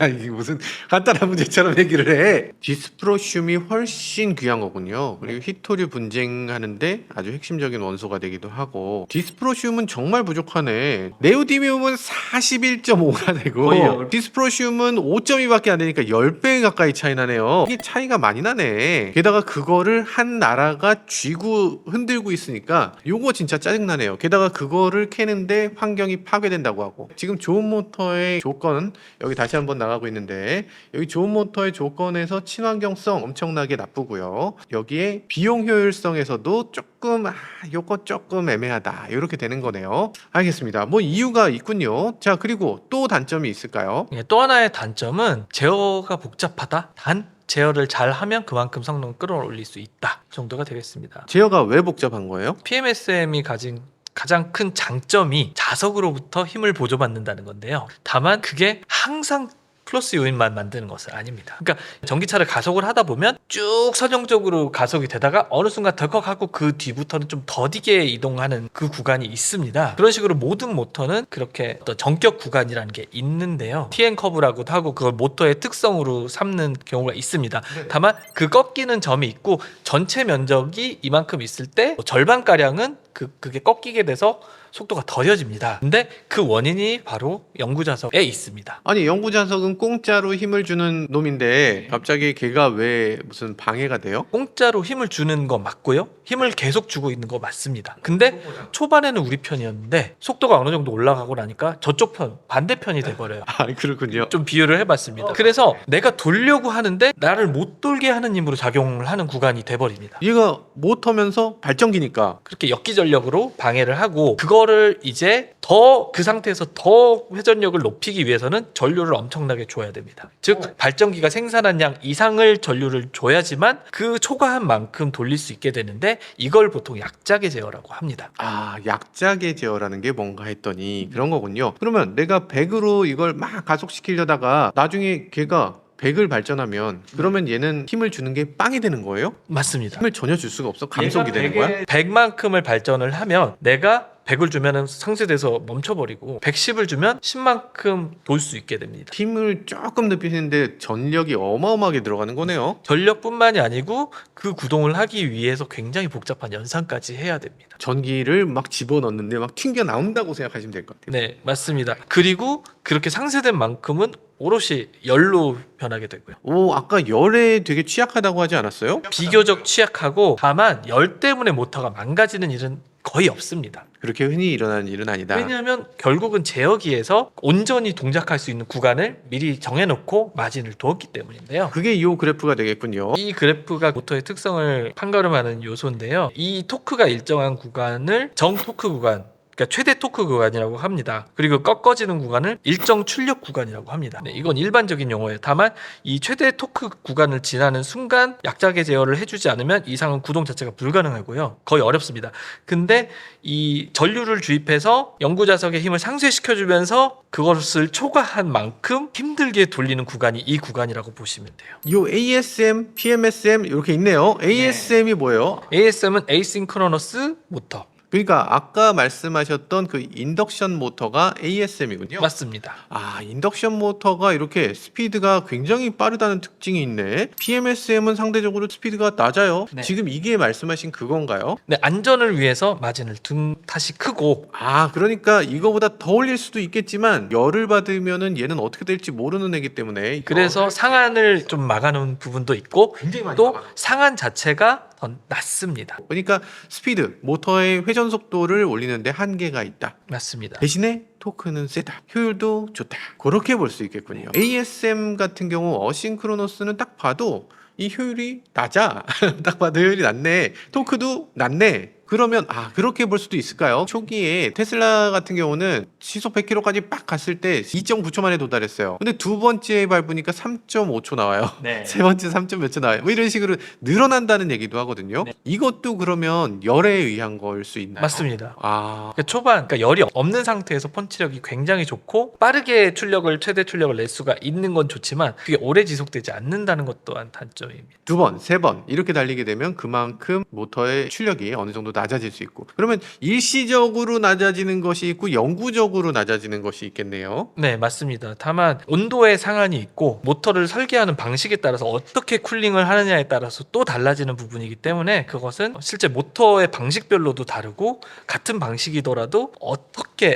야, 이게 무슨 간단한 문제처럼 얘기를 해. 디스프로슘이 훨씬 귀한 거군요. 그리고 히토류 분쟁하는데 아주 핵심적인 원소가 되기도 하고, 디스프로슘은 정말 부족하네. 네오디뮴은 41.5가 되고 거의 디스프로슘은 5.2밖에 안 되니까 10배 가까이 차이 나네요. 이게 차이가 많이 나네. 게다가 그거를 한 나라가 쥐고 흔들고 있으니까 요거 진짜 짜증나네요. 게다가 그거를 캐는데 환경이 파괴된다고 하고, 지금 좋은 모터의 조건 여기 다시 한번 나가고 있는데, 여기 좋은 모터의 조건에서 친환경성 엄청나게 나쁘고요. 여기에 비용 효율성에서도 조금 요거 조금 애매하다 이렇게 되는 거네요. 알겠습니다. 뭐 이유가 있군요. 자, 그리고 또 단점이 있을까요? 또 하나의 단점은 제어가 복잡하다. 단 제어를 잘 하면 그만큼 성능을 끌어올릴 수 있다 정도가 되겠습니다. 제어가 왜 복잡한 거예요? PMSM이 가진 가장 큰 장점이 자석으로부터 힘을 보조받는다는 건데요. 다만 그게 항상 플러스 요인만 만드는 것은 아닙니다. 그러니까 전기차를 가속을 하다 보면 쭉 선형적으로 가속이 되다가 어느 순간 덜컥하고 그 뒤부터는 좀 더디게 이동하는 그 구간이 있습니다. 그런 식으로 모든 모터는 그렇게 어떤 전격 구간이라는 게 있는데요. TN 커브라고도 하고 그걸 모터의 특성으로 삼는 경우가 있습니다. 다만 그 꺾이는 점이 있고 전체 면적이 이만큼 있을 때 절반가량은 그게 꺾이게 돼서 속도가 더뎌집니다. 근데 그 원인이 바로 영구자석에 있습니다. 아니, 영구자석은 공짜로 힘을 주는 놈인데 갑자기 걔가 왜 무슨 방해가 돼요? 공짜로 힘을 주는 거 맞고요. 힘을 계속 주고 있는 거 맞습니다. 근데 초반에는 우리 편이었는데 속도가 어느 정도 올라가고 나니까 저쪽 편, 반대편이 돼버려요. 아, 그렇군요. 좀 비유를 해봤습니다. 그래서 내가 돌려고 하는데 나를 못 돌게 하는 힘으로 작용을 하는 구간이 돼버립니다. 얘가 모터면서 발전기니까. 그렇게 역기전력으로 방해를 하고, 그거를 이제 더 그 상태에서 더 회전력을 높이기 위해서는 전류를 엄청나게 줘야 됩니다. 즉 발전기가 생산한 양 이상을 전류를 줘야지만 그 초과한 만큼 돌릴 수 있게 되는데, 이걸 보통 약자계 제어라고 합니다. 아, 약자계 제어라는 게 뭔가 했더니 그런 거군요. 그러면 내가 100으로 이걸 막 가속시키려다가 나중에 걔가 100을 발전하면 그러면 얘는 힘을 주는 게 빵이 되는 거예요? 맞습니다. 힘을 전혀 줄 수가 없어? 감속이 되는 거야? 100만큼을 발전을 하면 내가 100을 주면 상쇄돼서 멈춰버리고 110을 주면 10만큼 돌 수 있게 됩니다. 힘을 조금 높이는데 전력이 어마어마하게 들어가는 거네요. 전력뿐만이 아니고 그 구동을 하기 위해서 굉장히 복잡한 연산까지 해야 됩니다. 전기를 막 집어넣는데 막 튕겨 나온다고 생각하시면 될 것 같아요. 네, 맞습니다. 그리고 그렇게 상쇄된 만큼은 오롯이 열로 변하게 되고요. 오, 아까 열에 되게 취약하다고 하지 않았어요? 비교적 취약하고, 다만 열 때문에 모터가 망가지는 일은 거의 없습니다. 그렇게 흔히 일어나는 일은 아니다. 왜냐하면 결국은 제어기에서 온전히 동작할 수 있는 구간을 미리 정해놓고 마진을 두었기 때문인데요. 그게 이 그래프가 되겠군요. 이 그래프가 모터의 특성을 판가름하는 요소인데요. 이 토크가 일정한 구간을 정토크 구간, 그러니까 최대 토크 구간이라고 합니다. 그리고 꺾어지는 구간을 일정 출력 구간이라고 합니다. 네, 이건 일반적인 용어예요. 다만 이 최대 토크 구간을 지나는 순간 약자계 제어를 해주지 않으면 이상은 구동 자체가 불가능하고요. 거의 어렵습니다. 근데 이 전류를 주입해서 영구자석의 힘을 상쇄시켜주면서 그것을 초과한 만큼 힘들게 돌리는 구간이 이 구간이라고 보시면 돼요. 요 ASM, PMSM 이렇게 있네요. ASM이 뭐예요? ASM은 에이싱크로너스 모터. 그러니까 아까 말씀하셨던 그 인덕션 모터가 ASM이군요. 맞습니다. 아, 인덕션 모터가 이렇게 스피드가 굉장히 빠르다는 특징이 있네. PMSM은 상대적으로 스피드가 낮아요. 네. 지금 이게 말씀하신 그건가요? 네, 안전을 위해서 마진을 둔 탓이 크고, 아, 그러니까 이거보다 더 올릴 수도 있겠지만 열을 받으면은 얘는 어떻게 될지 모르는 애기 때문에 그래서 상한을 좀 막아놓은 부분도 있고, 굉장히 많이 또 막아놔요. 상한 자체가 더 낮습니다. 그러니까 스피드, 모터의 회전 속도를 올리는데 한계가 있다. 맞습니다. 대신에 토크는 세다. 효율도 좋다. 그렇게 볼 수 있겠군요. ASM 같은 경우 어싱크로너스는 딱 봐도 이 효율이 낮아. 딱 봐도 효율이 낮네. 토크도 낮네. 그러면 그렇게 볼 수도 있을까요? 초기에 테슬라 같은 경우는 시속 100km까지 빡 갔을 때 2.9초 만에 도달했어요. 근데 두 번째 밟으니까 3.5초 나와요. 네. 세 번째 3점 몇 초 나와요. 뭐 이런 식으로 늘어난다는 얘기도 하거든요. 이것도 그러면 열에 의한 걸 수 있나요? 맞습니다. 아, 그러니까 초반, 그러니까 열이 없는 상태에서 펀치력이 굉장히 좋고 빠르게 최대 출력을 낼 수가 있는 건 좋지만 그게 오래 지속되지 않는다는 것 또한 단점. 점입니다. 2번, 3번 이렇게 달리게 되면 그만큼 모터의 출력이 어느 정도 낮아질 수 있고, 그러면 일시적으로 낮아지는 것이 있고 영구적으로 낮아지는 것이 있겠네요. 네, 맞습니다. 다만 온도의 상한이 있고 모터를 설계하는 방식에 따라서 어떻게 쿨링을 하느냐에 따라서 또 달라지는 부분이기 때문에 그것은 실제 모터의 방식별로도 다르고 같은 방식이더라도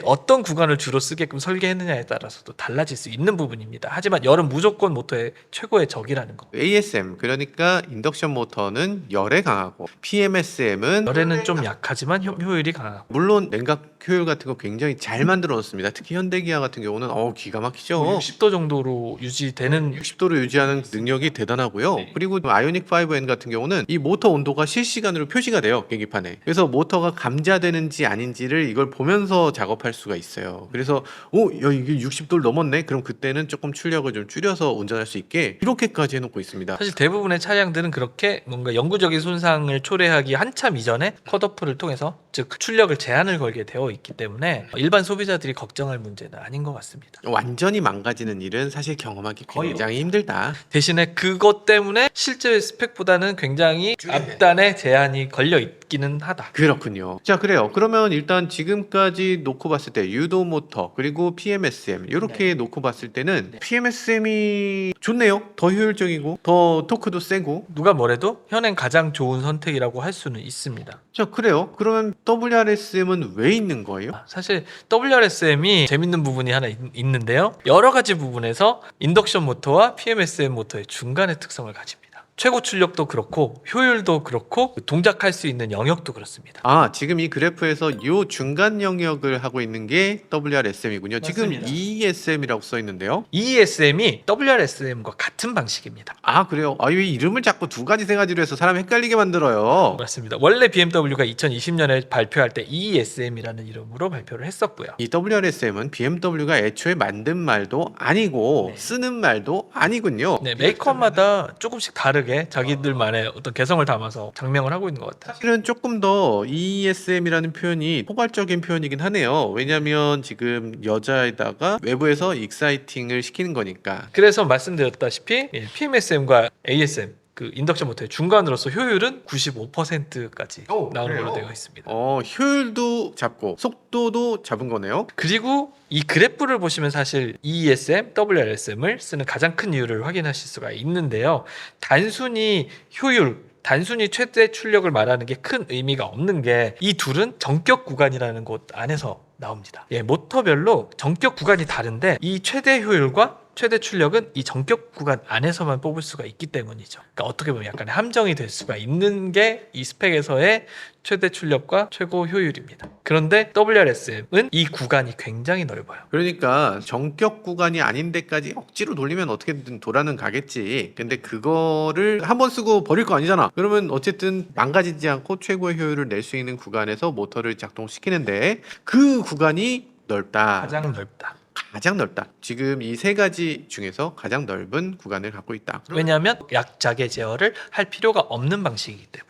어떤 구간을 주로 쓰게끔 설계했느냐에 따라서도 달라질 수 있는 부분입니다. 하지만 열은 무조건 모터의 최고의 적이라는 거. ASM, 그러니까 인덕션 모터는 열에 강하고 PMSM은 열에는 좀 약하지만 효율이 강하고. 물론 냉각 효율 같은 거 굉장히 잘 만들어 놓습니다. 특히 현대기아 같은 경우는 기가 막히죠. 60도 정도로 유지되는 60도로 유지하는 능력이 대단하고요. 네. 그리고 아이오닉 5N 같은 경우는 이 모터 온도가 실시간으로 표시가 돼요, 계기판에. 그래서 모터가 감자되는지 아닌지를 이걸 보면서 작업할 수가 있어요. 그래서 야, 이게 60도를 넘었네. 그럼 그때는 조금 출력을 좀 줄여서 운전할 수 있게 이렇게까지 해놓고 있습니다. 사실 대부분의 차량들은 그렇게 뭔가 영구적인 손상을 초래하기 한참 이전에 컷오프를 통해서 즉 출력을 제한을 걸게 되어 있기 때문에 일반 소비자들이 걱정할 문제는 아닌 것 같습니다. 완전히 망가지는 일은 사실 경험하기 거의 굉장히 힘들다. 대신에 그것 때문에 실제 스펙보다는 굉장히 앞단에 제한이 걸려 있기는 하다. 그렇군요. 자, 그래요. 그러면 일단 지금까지 놓고 봤을 때 유도 모터 그리고 PMSM 이렇게 놓고 봤을 때는 PMSM이 좋네요. 더 효율적이고 더 토크도 세고. 누가 뭐래도 현행 가장 좋은 선택이라고 할 수는 있습니다. 자, 그래요. 그러면 WRSM은 왜 있는 거예요? 사실 WRSM이 재밌는 부분이 하나 있는데요. 여러 가지 부분에서 인덕션 모터와 PMSM 모터의 중간의 특성을 가집니다. 최고 출력도 그렇고 효율도 그렇고 동작할 수 있는 영역도 그렇습니다. 지금 이 그래프에서 이 중간 영역을 하고 있는 게 WRSM이군요. 지금 맞습니다. ESM이라고 써 있는데요. ESM이 WRSM과 같은 방식입니다. 그래요? 왜 이름을 자꾸 두 가지 세 가지로 해서 사람 헷갈리게 만들어요? 맞습니다. 원래 BMW가 2020년에 발표할 때 ESM이라는 이름으로 발표를 했었고요. 이 WRSM은 BMW가 애초에 만든 말도 아니고 쓰는 말도 아니군요. 네, 메이커마다 조금씩 다르게 자기들만의 어떤 개성을 담아서 장명을 하고 있는 것 같아요. 사실은 조금 더 ESM이라는 표현이 포괄적인 표현이긴 하네요. 왜냐하면 지금 여자에다가 외부에서 익사이팅을 시키는 거니까. 그래서 말씀드렸다시피 PMSM과 ASM 그 인덕션 모터의 중간으로서 효율은 95%까지 나오는 그래요? 걸로 되어 있습니다. 효율도 잡고 속도도 잡은 거네요. 그리고 이 그래프를 보시면 사실 ESM, WRSM을 쓰는 가장 큰 이유를 확인하실 수가 있는데요. 단순히 효율, 단순히 최대 출력을 말하는 게 큰 의미가 없는 게 이 둘은 정격 구간이라는 곳 안에서 나옵니다. 모터별로 정격 구간이 다른데 이 최대 효율과 최대 출력은 이 정격 구간 안에서만 뽑을 수가 있기 때문이죠. 그러니까 어떻게 보면 약간의 함정이 될 수가 있는 게 이 스펙에서의 최대 출력과 최고 효율입니다. 그런데 WRSM은 이 구간이 굉장히 넓어요. 그러니까 정격 구간이 아닌 데까지 억지로 돌리면 어떻게든 돌아는 가겠지. 근데 그거를 한번 쓰고 버릴 거 아니잖아. 그러면 어쨌든 망가지지 않고 최고의 효율을 낼 수 있는 구간에서 모터를 작동시키는데 그 구간이 넓다. 가장 넓다. 가장 넓다. 지금 이 세 가지 중에서 가장 넓은 구간을 갖고 있다. 왜냐하면 약자개 제어를 할 필요가 없는 방식이기 때문에.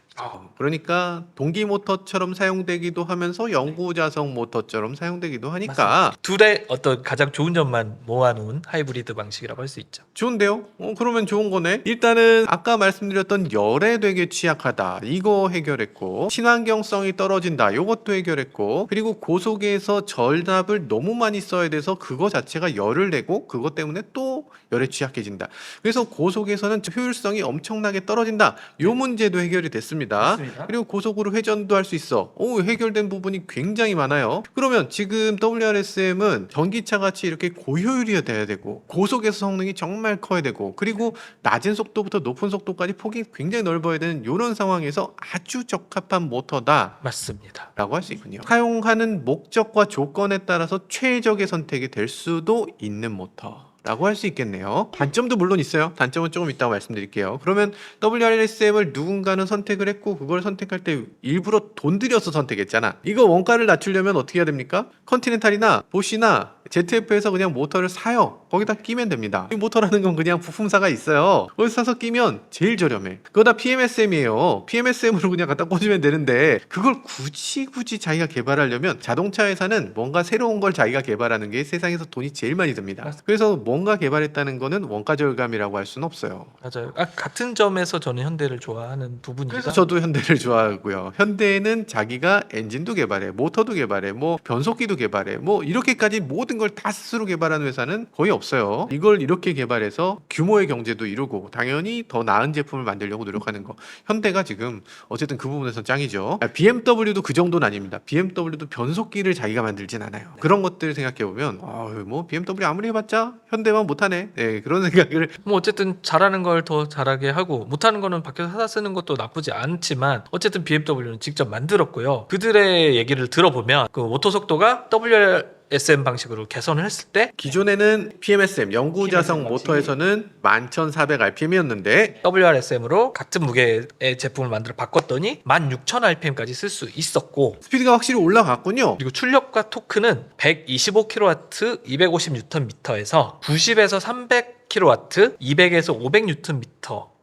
그러니까 동기 모터처럼 사용되기도 하면서 영구자석 모터처럼 사용되기도 하니까 맞습니다. 둘의 어떤 가장 좋은 점만 모아놓은 하이브리드 방식이라고 할 수 있죠. 좋은데요? 그러면 좋은 거네. 일단은 아까 말씀드렸던 열에 되게 취약하다. 이거 해결했고, 친환경성이 떨어진다. 이것도 해결했고, 그리고 고속에서 전압을 너무 많이 써야 돼서 그거 자체가 열을 내고 그것 때문에 또 열에 취약해진다. 그래서 고속에서는 효율성이 엄청나게 떨어진다. 요 문제도 해결이 됐습니다. 맞습니다. 그리고 고속으로 회전도 할 수 있어. 해결된 부분이 굉장히 많아요. 그러면 지금 WRSM은 전기차 같이 이렇게 고효율이어야 돼야 되고 고속에서 성능이 정말 커야 되고 그리고 낮은 속도부터 높은 속도까지 폭이 굉장히 넓어야 되는 이런 상황에서 아주 적합한 모터다. 맞습니다. 라고 할 수 있군요. 사용하는 목적과 조건에 따라서 최적의 선택이 될 수도 있는 모터. 라고 할 수 있겠네요. 단점도 물론 있어요. 단점은 조금 이따가 말씀드릴게요. 그러면 WRSM을 누군가는 선택을 했고 그걸 선택할 때 일부러 돈 들여서 선택했잖아. 이거 원가를 낮추려면 어떻게 해야 됩니까? 컨티넨탈이나 보쉬나 ZF에서 그냥 모터를 사요. 거기다 끼면 됩니다. 이 모터라는 건 그냥 부품사가 있어요. 거기서 사서 끼면 제일 저렴해. 그거 다 PMSM이에요. PMSM으로 그냥 갖다 꽂으면 되는데 그걸 굳이 자기가 개발하려면 자동차 회사는 뭔가 새로운 걸 자기가 개발하는 게 세상에서 돈이 제일 많이 듭니다. 그래서 뭔가 개발했다는 거는 원가 절감이라고 할 수는 없어요. 맞아요. 같은 점에서 저는 현대를 좋아하는 부분이다. 그래서 저도 현대를 좋아하고요. 현대는 자기가 엔진도 개발해, 모터도 개발해, 뭐 변속기도 개발해, 뭐 이렇게까지 모든 걸 다 스스로 개발하는 회사는 거의 없어요. 이걸 이렇게 개발해서 규모의 경제도 이루고 당연히 더 나은 제품을 만들려고 노력하는 거. 현대가 지금 어쨌든 그 부분에서 짱이죠. BMW도 그 정도는 아닙니다. BMW도 변속기를 자기가 만들진 않아요. 그런 것들 생각해 보면 뭐 BMW 아무리 해봤자 현대만 못하네. 네, 그런 생각을. 뭐 어쨌든 잘하는 걸 더 잘하게 하고 못하는 거는 밖에서 사다 쓰는 것도 나쁘지 않지만 어쨌든 BMW는 직접 만들었고요. 그들의 얘기를 들어보면 그 오토 속도가 WRSM 방식으로 개선을 했을 때 기존에는 PMSM 영구자성 모터에서는 11,400rpm이었는데 WRSM으로 같은 무게의 제품을 만들어 바꿨더니 16,000rpm까지 쓸 수 있었고 스피드가 확실히 올라갔군요. 그리고 출력과 토크는 125kW 250Nm에서 90에서 300kW 200에서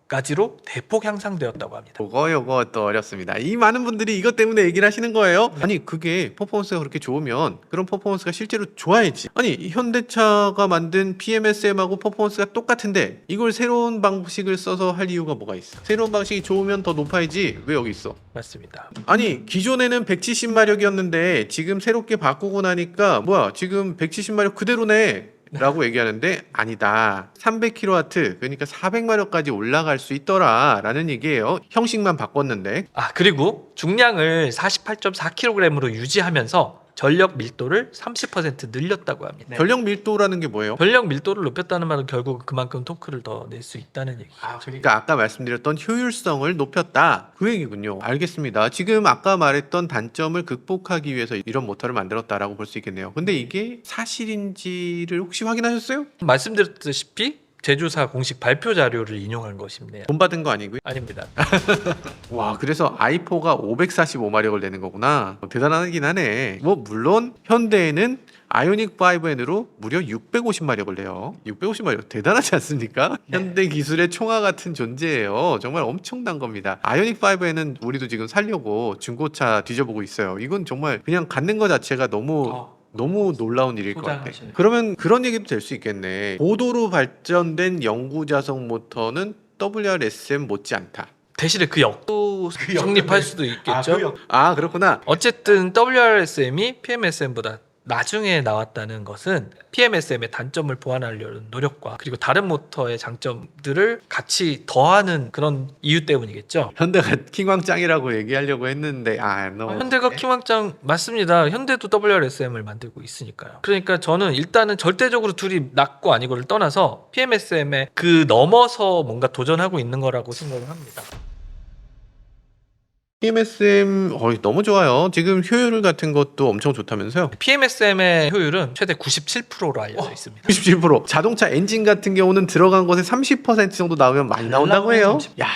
500Nm까지로 대폭 향상되었다고 합니다. 요거 또 어렵습니다. 이 많은 분들이 이것 때문에 얘기를 하시는 거예요. 아니 그게 퍼포먼스가 그렇게 좋으면 그런 퍼포먼스가 실제로 좋아야지. 아니 현대차가 만든 PMSM하고 퍼포먼스가 똑같은데 이걸 새로운 방식을 써서 할 이유가 뭐가 있어? 새로운 방식이 좋으면 더 높아야지. 왜 여기 있어? 맞습니다. 아니 기존에는 170마력이었는데 지금 새롭게 바꾸고 나니까 뭐야 지금 170마력 그대로네 라고 얘기하는데 아니다. 300kW 그러니까 400마력까지 올라갈 수 있더라 라는 얘기예요. 형식만 바꿨는데. 그리고 중량을 48.4kg으로 유지하면서 전력 밀도를 30% 늘렸다고 합니다. 전력 밀도라는 게 뭐예요? 전력 밀도를 높였다는 말은 결국 그만큼 토크를 더 낼 수 있다는 얘기죠. 그러니까 아까 말씀드렸던 효율성을 높였다 그 얘기군요. 알겠습니다. 지금 아까 말했던 단점을 극복하기 위해서 이런 모터를 만들었다라고 볼 수 있겠네요. 근데 이게 사실인지를 혹시 확인하셨어요? 말씀드렸다시피 제조사 공식 발표 자료를 인용한 것입니다. 돈 받은 거 아니고요? 아닙니다. 와 그래서 i4가 545마력을 내는 거구나. 대단하긴 하네. 뭐 물론 현대에는 아이오닉 5N으로 무려 650마력을 내요. 650마력 대단하지 않습니까? 네. 현대 기술의 총화 같은 존재예요. 정말 엄청난 겁니다. 아이오닉 5N은 우리도 지금 살려고 중고차 뒤져보고 있어요. 이건 정말 그냥 갖는 거 자체가 너무 놀라운 일일 것 같아. 소장하시네. 그러면 그런 얘기도 될 수 있겠네. 고도로 발전된 영구자성 모터는 WRSM 못지않다. 대신에 그 역도 성립할 수도 있겠죠. 그렇구나. 어쨌든 WRSM이 PMSM보다 나중에 나왔다는 것은 PMSM의 단점을 보완하려는 노력과 그리고 다른 모터의 장점들을 같이 더하는 그런 이유 때문이겠죠. 현대가 킹왕짱이라고 얘기하려고 했는데 현대가 킹왕짱 맞습니다. 현대도 WRSM을 만들고 있으니까요. 그러니까 저는 일단은 절대적으로 둘이 낫고 아니고를 떠나서 PMSM에 그 넘어서 뭔가 도전하고 있는 거라고 생각을 합니다. PMSM 너무 좋아요. 지금 효율 같은 것도 엄청 좋다면서요? PMSM의 효율은 최대 97%로 알려져 있습니다. 97%. 자동차 엔진 같은 경우는 들어간 것에 30% 정도 나오면 많이 나온다고 해요. 야,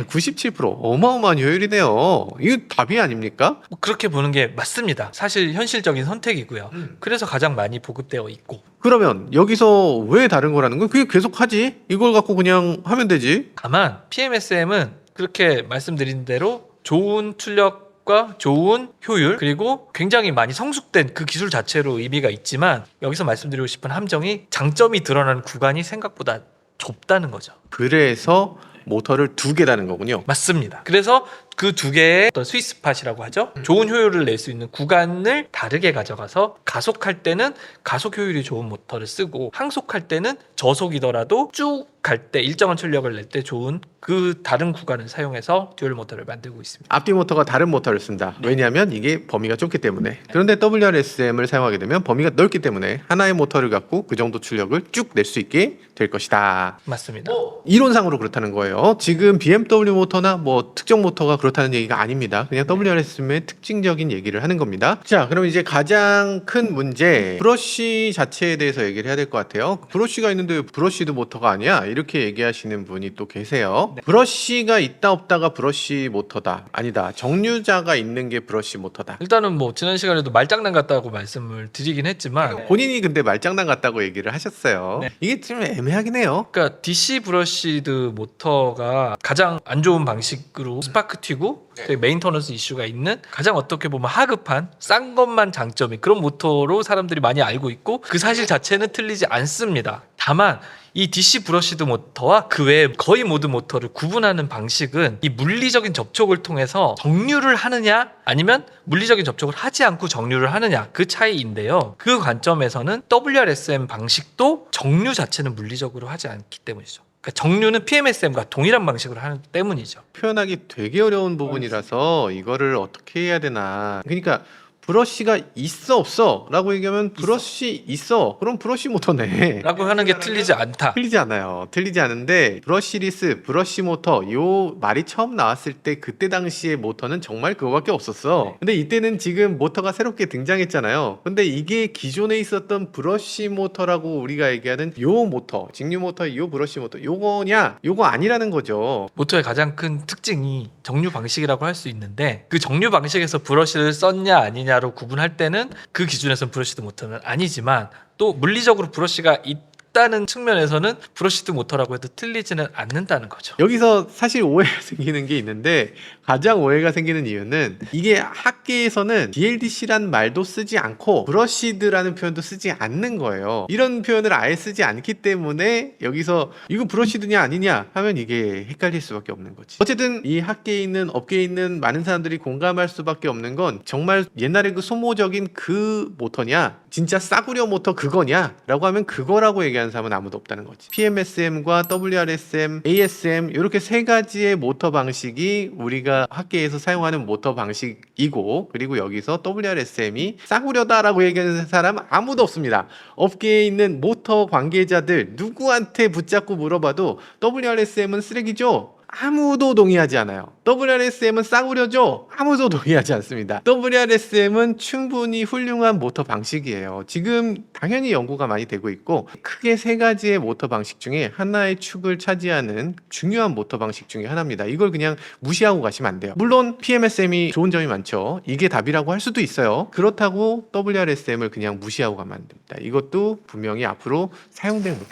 97% 어마어마한 효율이네요. 이거 답이 아닙니까? 뭐 그렇게 보는 게 맞습니다. 사실 현실적인 선택이고요. 그래서 가장 많이 보급되어 있고. 그러면 여기서 왜 다른 거라는 거야? 그게 계속 하지. 이걸 갖고 그냥 하면 되지. 다만 PMSM은 그렇게 말씀드린 대로 좋은 출력과 좋은 효율 그리고 굉장히 많이 성숙된 그 기술 자체로 의미가 있지만 여기서 말씀드리고 싶은 함정이 장점이 드러나는 구간이 생각보다 좁다는 거죠. 그래서 모터를 2개 다는 거군요. 맞습니다. 그래서 그 두 개의 어떤 스위스팟이라고 하죠. 좋은 효율을 낼 수 있는 구간을 다르게 가져가서 가속할 때는 가속 효율이 좋은 모터를 쓰고 항속할 때는 저속이더라도 쭉 갈 때 일정한 출력을 낼 때 좋은 그 다른 구간을 사용해서 듀얼 모터를 만들고 있습니다. 앞뒤 모터가 다른 모터를 쓴다. 왜냐하면 이게 범위가 좁기 때문에. 그런데 WRSM을 사용하게 되면 범위가 넓기 때문에 하나의 모터를 갖고 그 정도 출력을 쭉 낼 수 있게 될 것이다. 맞습니다. 이론상으로 그렇다는 거예요. 지금 BMW 모터나 뭐 특정 모터가 그렇다는 얘기가 아닙니다. 그냥 WRSM의 특징적인 얘기를 하는 겁니다. 자, 그럼 이제 가장 큰 문제 브러쉬 자체에 대해서 얘기를 해야 될 것 같아요. 브러쉬가 있는데 왜 브러쉬드 모터가 아니야? 이렇게 얘기하시는 분이 또 계세요. 브러쉬가 있다 없다가 브러쉬 모터다. 아니다. 정류자가 있는 게 브러쉬 모터다. 일단은 뭐 지난 시간에도 말장난 같다고 말씀을 드리긴 했지만 본인이 근데 말장난 같다고 얘기를 하셨어요. 네. 이게 좀 애매하긴 해요. 그러니까 DC 브러시드 모터가 가장 안 좋은 방식으로 스파크 튀고 되게 메인터넌스 이슈가 있는 가장 어떻게 보면 하급한 싼 것만 장점인 그런 모터로 사람들이 많이 알고 있고 그 사실 자체는 틀리지 않습니다. 다만 이 DC 브러시드 모터와 그 외에 거의 모든 모터를 구분하는 방식은 이 물리적인 접촉을 통해서 정류를 하느냐 아니면 물리적인 접촉을 하지 않고 정류를 하느냐 그 차이인데요. 그 관점에서는 WRSM 방식도 정류 자체는 물리적으로 하지 않기 때문이죠. 그러니까 정류는 PMSM과 동일한 방식으로 하기 때문이죠. 표현하기 되게 어려운 부분이라서 이거를 어떻게 해야 되나. 그러니까 브러쉬가 있어 없어 라고 얘기하면 브러쉬 있어 그럼 브러쉬 모터네 라고 하는 게 틀리지 않다. 틀리지 않아요. 틀리지 않은데 브러쉬리스, 브러쉬 모터 요 말이 처음 나왔을 때 그때 당시의 모터는 정말 그거밖에 없었어. 네. 근데 이때는 지금 모터가 새롭게 등장했잖아요. 근데 이게 기존에 있었던 브러쉬 모터라고 우리가 얘기하는 요 모터, 직류 모터, 요 브러쉬 모터 요거냐 요거 아니라는 거죠. 모터의 가장 큰 특징이 정류 방식이라고 할 수 있는데 그 정류 방식에서 브러쉬를 썼냐 아니냐로 구분할 때는 그 기준에서는 브러시드 모터는 아니지만 또 물리적으로 브러쉬가 있다는 측면에서는 브러시드 모터라고 해도 틀리지는 않는다는 거죠. 여기서 사실 오해가 생기는 게 있는데 가장 오해가 생기는 이유는 이게 학계에서는 BLDC란 말도 쓰지 않고 브러시드라는 표현도 쓰지 않는 거예요. 이런 표현을 아예 쓰지 않기 때문에 여기서 이거 브러시드냐 아니냐 하면 이게 헷갈릴 수밖에 없는 거지. 어쨌든 이 학계에 있는 업계에 있는 많은 사람들이 공감할 수밖에 없는 건 정말 옛날에 그 소모적인 그 모터냐 진짜 싸구려 모터 그거냐 라고 하면 그거라고 얘기하는 사람은 아무도 없다는 거지. PMSM과 WRSM, ASM 이렇게 세 가지의 모터 방식이 우리가 학계에서 사용하는 모터 방식이고 그리고 여기서 WRSM이 싸구려다라고 얘기하는 사람 아무도 없습니다. 업계에 있는 모터 관계자들 누구한테 붙잡고 물어봐도 WRSM은 쓰레기죠? 아무도 동의하지 않아요. WRSM은 싸구려죠? 아무도 동의하지 않습니다. WRSM은 충분히 훌륭한 모터 방식이에요. 지금 당연히 연구가 많이 되고 있고 크게 세 가지의 모터 방식 중에 하나의 축을 차지하는 중요한 모터 방식 중에 하나입니다. 이걸 그냥 무시하고 가시면 안 돼요. 물론 PMSM이 좋은 점이 많죠. 이게 답이라고 할 수도 있어요. 그렇다고 WRSM을 그냥 무시하고 가면 안 됩니다. 이것도 분명히 앞으로 사용될 모터.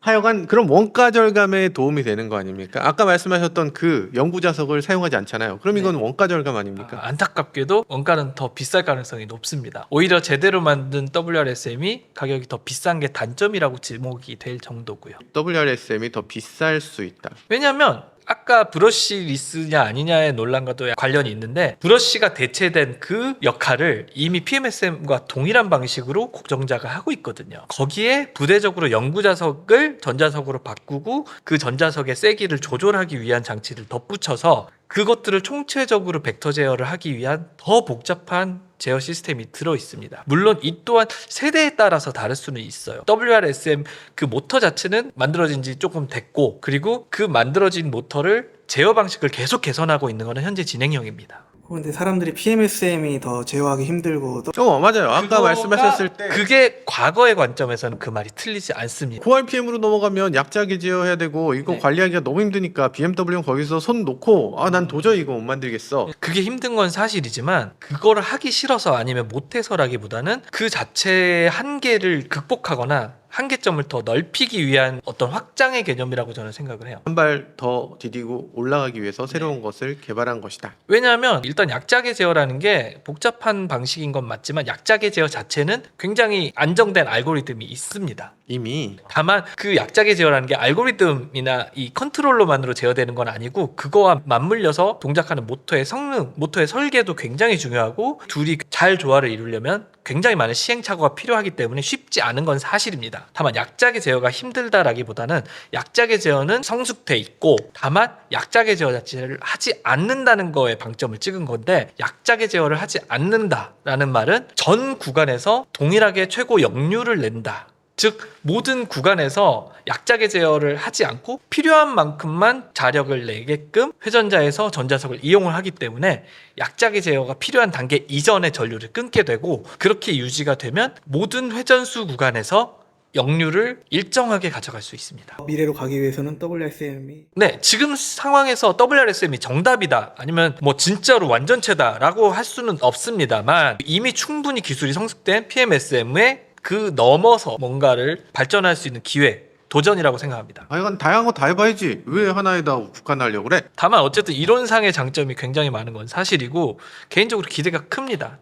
하여간 그럼 원가 절감에 도움이 되는 거 아닙니까? 아까 말씀하셨던 그 연구 자석을 사용하지 않잖아요. 그럼 이건 원가 절감 아닙니까? 안타깝게도 원가는 더 비쌀 가능성이 높습니다. 오히려 제대로 만든 WRSM이 가격이 더 비싼 게 단점이라고 지목이 될 정도고요. WRSM이 더 비쌀 수 있다. 왜냐하면 아까 브러쉬 리스냐 아니냐의 논란과도 관련이 있는데 브러쉬가 대체된 그 역할을 이미 PMSM과 동일한 방식으로 고정자가 하고 있거든요. 거기에 부대적으로 연구 자석을 전자석으로 바꾸고 그 전자석의 세기를 조절하기 위한 장치를 덧붙여서 그것들을 총체적으로 벡터 제어를 하기 위한 더 복잡한 제어 시스템이 들어 있습니다. 물론 이 또한 세대에 따라서 다를 수는 있어요. WRSM 그 모터 자체는 만들어진 지 조금 됐고 그리고 그 만들어진 모터를 제어 방식을 계속 개선하고 있는 것은 현재 진행형입니다. 근데 사람들이 PMSM이 더 제어하기 힘들고 맞아요. 아까 그거가 말씀하셨을 때 그게 과거의 관점에서는 그 말이 틀리지 않습니다. 고RPM으로 넘어가면 약자기 제어해야 되고 이거 네. 관리하기가 너무 힘드니까 BMW는 거기서 손 놓고 난 도저히 이거 못 만들겠어. 그게 힘든 건 사실이지만 그거를 하기 싫어서 아니면 못해서라기보다는 그 자체의 한계를 극복하거나 한계점을 더 넓히기 위한 어떤 확장의 개념이라고 저는 생각을 해요. 한 발 더 디디고 올라가기 위해서 새로운 것을 개발한 것이다. 왜냐하면 일단 약자계 제어라는 게 복잡한 방식인 건 맞지만 약자계 제어 자체는 굉장히 안정된 알고리즘이 있습니다. 이미 다만 그 약자계 제어라는 게 알고리즘이나 이 컨트롤러만으로 제어되는 건 아니고 그거와 맞물려서 동작하는 모터의 성능, 모터의 설계도 굉장히 중요하고 둘이 잘 조화를 이루려면 굉장히 많은 시행착오가 필요하기 때문에 쉽지 않은 건 사실입니다. 다만 약자계 제어가 힘들다라기보다는 약자계 제어는 성숙돼 있고 다만 약자계 제어 자체를 하지 않는다는 거에 방점을 찍은 건데 약자계 제어를 하지 않는다라는 말은 전 구간에서 동일하게 최고 역류를 낸다. 즉 모든 구간에서 약자계 제어를 하지 않고 필요한 만큼만 자력을 내게끔 회전자에서 전자석을 이용을 하기 때문에 약자계 제어가 필요한 단계 이전의 전류를 끊게 되고 그렇게 유지가 되면 모든 회전수 구간에서 역류를 일정하게 가져갈 수 있습니다. 미래로 가기 위해서는 WRSM이 네, 지금 상황에서 WRSM이 정답이다 아니면 뭐 진짜로 완전체다라고 할 수는 없습니다만 이미 충분히 기술이 성숙된 PMSM에 그 넘어서 뭔가를 발전할 수 있는 기회 도전이라고 생각합니다. 아, 이건 다양한 거 다 해봐야지. 왜 하나에다 국한하려고 그래? 다만 어쨌든 이론상의 장점이 굉장히 많은 건 사실이고 개인적으로 기대가 큽니다.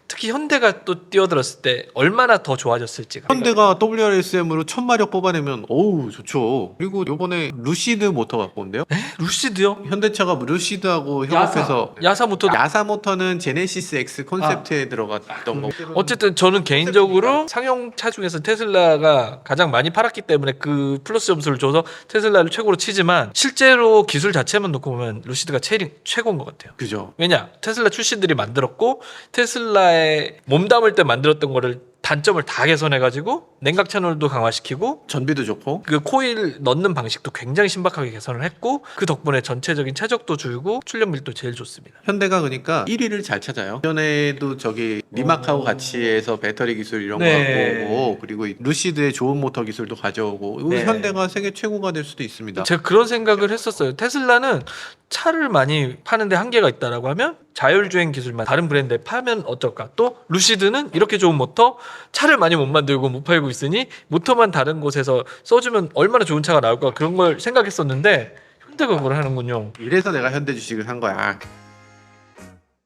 특히 현대가 또 뛰어들었을 때 얼마나 더 좋아졌을지. 현대가 WRSM으로 1000마력 뽑아내면 어우 좋죠. 그리고 요번에 루시드 모터 갖고 온대요. 루시드요? 현대차가 루시드하고 협업해서 야사 모터. 야사 모터는 제네시스 X 콘셉트에 들어갔던 거. 어쨌든 저는 개인적으로 상용차 중에서 테슬라가 가장 많이 팔았기 때문에 그 플러스 점수를 줘서 테슬라를 최고로 치지만 실제로 기술 자체만 놓고 보면 루시드가 최고인 것 같아요. 그죠. 왜냐? 테슬라 출신들이 만들었고 테슬라에 몸담을 때 만들었던 거를 단점을 다 개선해가지고 냉각 채널도 강화시키고 전비도 좋고. 그 코일 넣는 방식도 굉장히 신박하게 개선을 했고 그 덕분에 전체적인 최적도 줄고 출력률도 제일 좋습니다. 현대가 그러니까 1위를 잘 찾아요. 전에도 저기 리마크하고 같이 해서 배터리 기술 이런 거 네. 갖고 오고 그리고 루시드의 좋은 모터 기술도 가져오고 네. 현대가 세계 최고가 될 수도 있습니다. 제가 그런 생각을 했었어요. 테슬라는 차를 많이 파는데 한계가 있다라고 하면 자율주행 기술만 다른 브랜드에 파면 어떨까? 또 루시드는 이렇게 좋은 모터 차를 많이 못 만들고 못 팔고 있으니 모터만 다른 곳에서 써주면 얼마나 좋은 차가 나올까 그런 걸 생각했었는데 현대가 그걸 하는군요. 이래서 내가 현대 주식을 산 거야.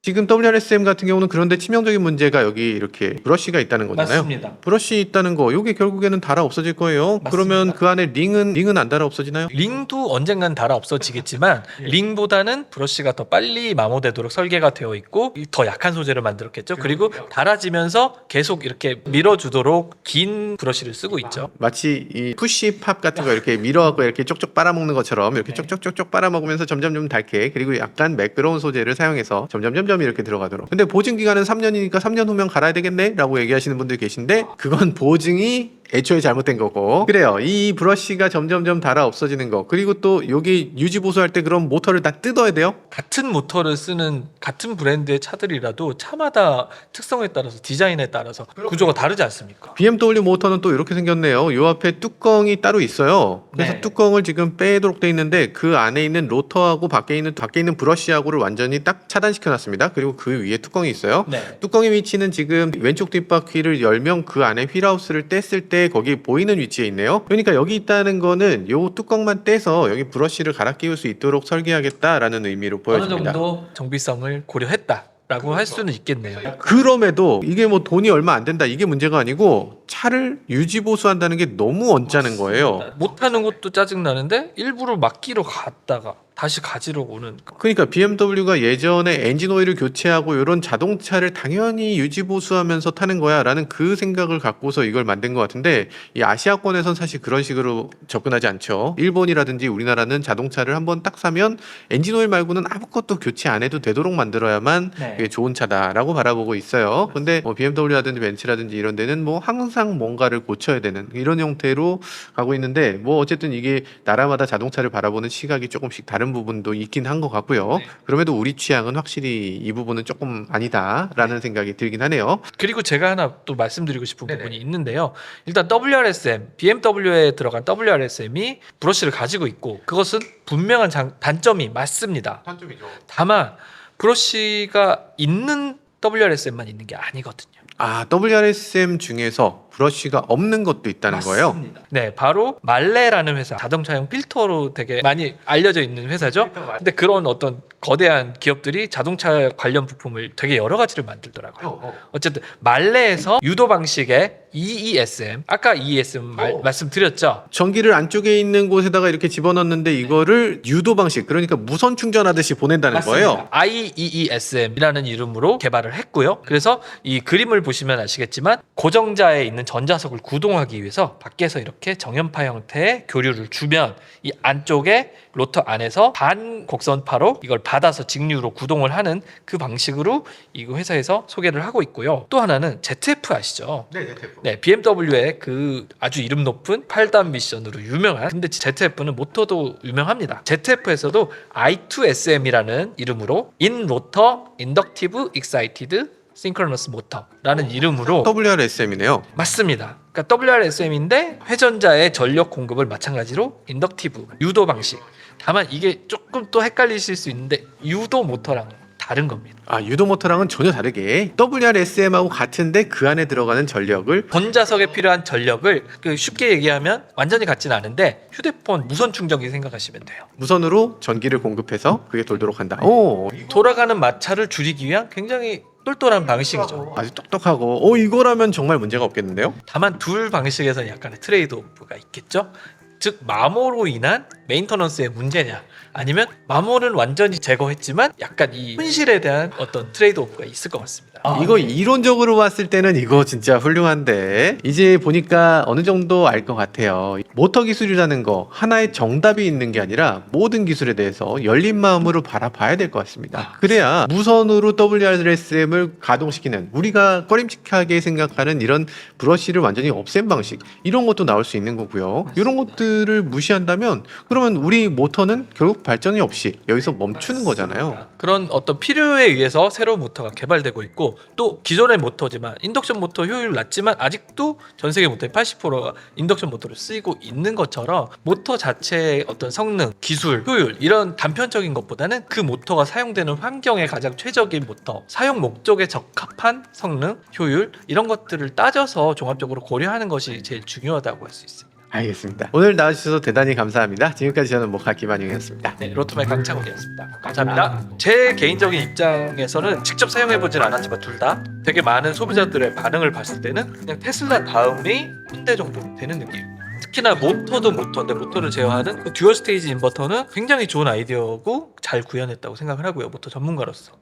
지금 WRSM 같은 경우는 그런데 치명적인 문제가 여기 이렇게 브러쉬가 있다는 거잖아요. 맞습니다. 브러쉬 있다는 거, 이게 결국에는 달아 없어질 거예요. 맞습니다. 그러면 그 안에 링은 안 달아 없어지나요? 링도 언젠간 달아 없어지겠지만 링보다는 브러쉬가 더 빨리 마모되도록 설계가 되어 있고 더 약한 소재를 만들었겠죠. 그리고 달아지면서 계속 이렇게 밀어주도록 긴 브러쉬를 쓰고 있죠. 마치 이 푸시 팝 같은 거 이렇게 밀어갖고 이렇게 쪽쪽 빨아먹는 것처럼 이렇게 쪽쪽쪽쪽 빨아먹으면서 점점 닳게 그리고 약간 매끄러운 소재를 사용해서 점점 이렇게 들어가도록. 근데 보증 기간은 3년이니까 3년 후면 갈아야 되겠네? 라고 얘기하시는 분들 계신데 그건 보증이 애초에 잘못된 거고 그래요. 이 브러쉬가 점점 달아 없어지는 거 그리고 또 여기 유지 보수할 때 그럼 모터를 다 뜯어야 돼요? 같은 모터를 쓰는 같은 브랜드의 차들이라도 차마다 특성에 따라서 디자인에 따라서 구조가 다르지 않습니까? BMW 모터는 또 이렇게 생겼네요. 요 앞에 뚜껑이 따로 있어요. 그래서 네. 뚜껑을 지금 빼도록 돼 있는데 그 안에 있는 로터하고 밖에 있는 브러쉬하고를 완전히 딱 차단시켜 놨습니다. 그리고 그 위에 뚜껑이 있어요. 네. 뚜껑의 위치는 지금 왼쪽 뒷바퀴를 열면 그 안에 휠하우스를 뗐을 때 거기 보이는 위치에 있네요. 그러니까 여기 있다는 거는 요 뚜껑만 떼서 여기 브러쉬를 갈아 끼울 수 있도록 설계하겠다라는 의미로 어느 보여집니다. 정도 정비성을 고려했다라고 할 수는 있겠네요. 그럼에도 이게 뭐 돈이 얼마 안 된다 이게 문제가 아니고 차를 유지 보수한다는 게 너무 언짢은 거예요. 못하는 것도 짜증나는데 일부러 막기로 갔다가 다시 가지러 오는. 그러니까 BMW가 예전에 엔진 오일을 교체하고 이런 자동차를 당연히 유지 보수하면서 타는 거야 라는 그 생각을 갖고서 이걸 만든 것 같은데 이 아시아권에선 사실 그런 식으로 접근하지 않죠. 일본이라든지 우리나라는 자동차를 한번 딱 사면 엔진 오일 말고는 아무것도 교체 안 해도 되도록 만들어야만 네. 그게 좋은 차다라고 바라보고 있어요. 근데 뭐 BMW라든지 벤츠라든지 이런 데는 뭐 항상 뭔가를 고쳐야 되는 이런 형태로 가고 있는데 뭐 어쨌든 이게 나라마다 자동차를 바라보는 시각이 조금씩 다른 부분도 있긴 한 것 같고요. 그럼에도 우리 취향은 확실히 이 부분은 조금 아니다라는 생각이 들긴 하네요. 그리고 제가 하나 또 말씀드리고 싶은 부분이 있는데요. 일단 WRSM, BMW에 들어간 WRSM이 브러쉬를 가지고 있고 그것은 분명한 단점이 맞습니다. 단점이죠. 다만 브러쉬가 있는 WRSM만 있는 게 아니거든요. 아, WRSM 중에서 브러쉬가 없는 것도 있다는 거예요. 네, 바로 말레라는 회사, 자동차용 필터로 되게 많이 알려져 있는 회사죠. 근데 그런 어떤 거대한 기업들이 자동차 관련 부품을 되게 여러 가지를 만들더라고요. 어쨌든 말레에서 유도 방식의 EESM, 아까 EESM 말씀드렸죠. 전기를 안쪽에 있는 곳에다가 이렇게 집어넣는데 이거를 유도 방식, 그러니까 무선 충전하듯이 보낸다는 거예요. IEESM이라는 이름으로 개발을 했고요. 그래서 이 그림을 보시면 아시겠지만 고정자에 있는 전자석을 구동하기 위해서 밖에서 이렇게 정연파 형태의 교류를 주면 이 안쪽에 로터 안에서 반곡선파로 이걸 받아서 직류로 구동을 하는 그 방식으로 이 회사에서 소개를 하고 있고요. 또 하나는 ZF 아시죠? 네, BMW의 그 아주 이름 높은 8단 미션으로 유명한, 근데 ZF는 모터도 유명합니다. ZF에서도 I2SM이라는 이름으로 In Rotor Inductive Excited Synchronous Motor라는 이름으로 WRSM이네요. 맞습니다. 그러니까 WRSM인데 회전자의 전력 공급을 마찬가지로 인덕티브 유도 방식. 다만 이게 조금 또 헷갈리실 수 있는데 유도 모터랑 다른 겁니다. 아, 유도 모터랑은 전혀 다르게 WRSM하고 같은데 그 안에 들어가는 전력을 본자석에 필요한 전력을 쉽게 얘기하면 완전히 같진 않은데 휴대폰 무선 충전기 생각하시면 돼요. 무선으로 전기를 공급해서 그게 돌도록 한다. 오, 돌아가는 마찰을 줄이기 위한 굉장히 똘똘한 방식이죠. 아주 똑똑하고 이거라면 정말 문제가 없겠는데요? 다만 둘 방식에서는 약간의 트레이드오프가 있겠죠. 즉 마모로 인한 메인터넌스의 문제냐, 아니면 마모는 완전히 제거했지만 약간 이 손실에 대한 어떤 트레이드오프가 있을 것 같습니다. 이거 이론적으로 봤을 때는 이거 진짜 훌륭한데 이제 보니까 어느 정도 알 것 같아요. 모터 기술이라는 거 하나의 정답이 있는 게 아니라 모든 기술에 대해서 열린 마음으로 바라봐야 될 것 같습니다. 그래야 무선으로 WRSM을 가동시키는, 우리가 꺼림칙하게 생각하는 이런 브러쉬를 완전히 없앤 방식, 이런 것도 나올 수 있는 거고요. 이런 것들을 무시한다면 그러면 우리 모터는 결국 발전이 없이 여기서 멈추는 거잖아요. 그런 어떤 필요에 의해서 새로운 모터가 개발되고 있고, 또 기존의 모터지만 인덕션 모터 효율 낮지만 아직도 전 세계 모터의 80%가 인덕션 모터를 쓰이고 있는 것처럼 모터 자체의 어떤 성능, 기술, 효율 이런 단편적인 것보다는 그 모터가 사용되는 환경에 가장 최적인 모터, 사용 목적에 적합한 성능, 효율 이런 것들을 따져서 종합적으로 고려하는 것이 제일 중요하다고 할 수 있습니다. 알겠습니다. 오늘 나와주셔서 대단히 감사합니다. 지금까지 저는 목학 김한용이었습니다. 네, 로토의 강창욱이었습니다. 감사합니다. 제 개인적인 입장에서는 직접 사용해보진 않았지만 둘 다 되게 많은 소비자들의 반응을 봤을 때는 그냥 테슬라 다음이 현대 정도 되는 느낌. 특히나 모터도 모터인데 모터를 제어하는 그 듀얼 스테이지 인버터는 굉장히 좋은 아이디어고 잘 구현했다고 생각을 하고요. 모터 전문가로서.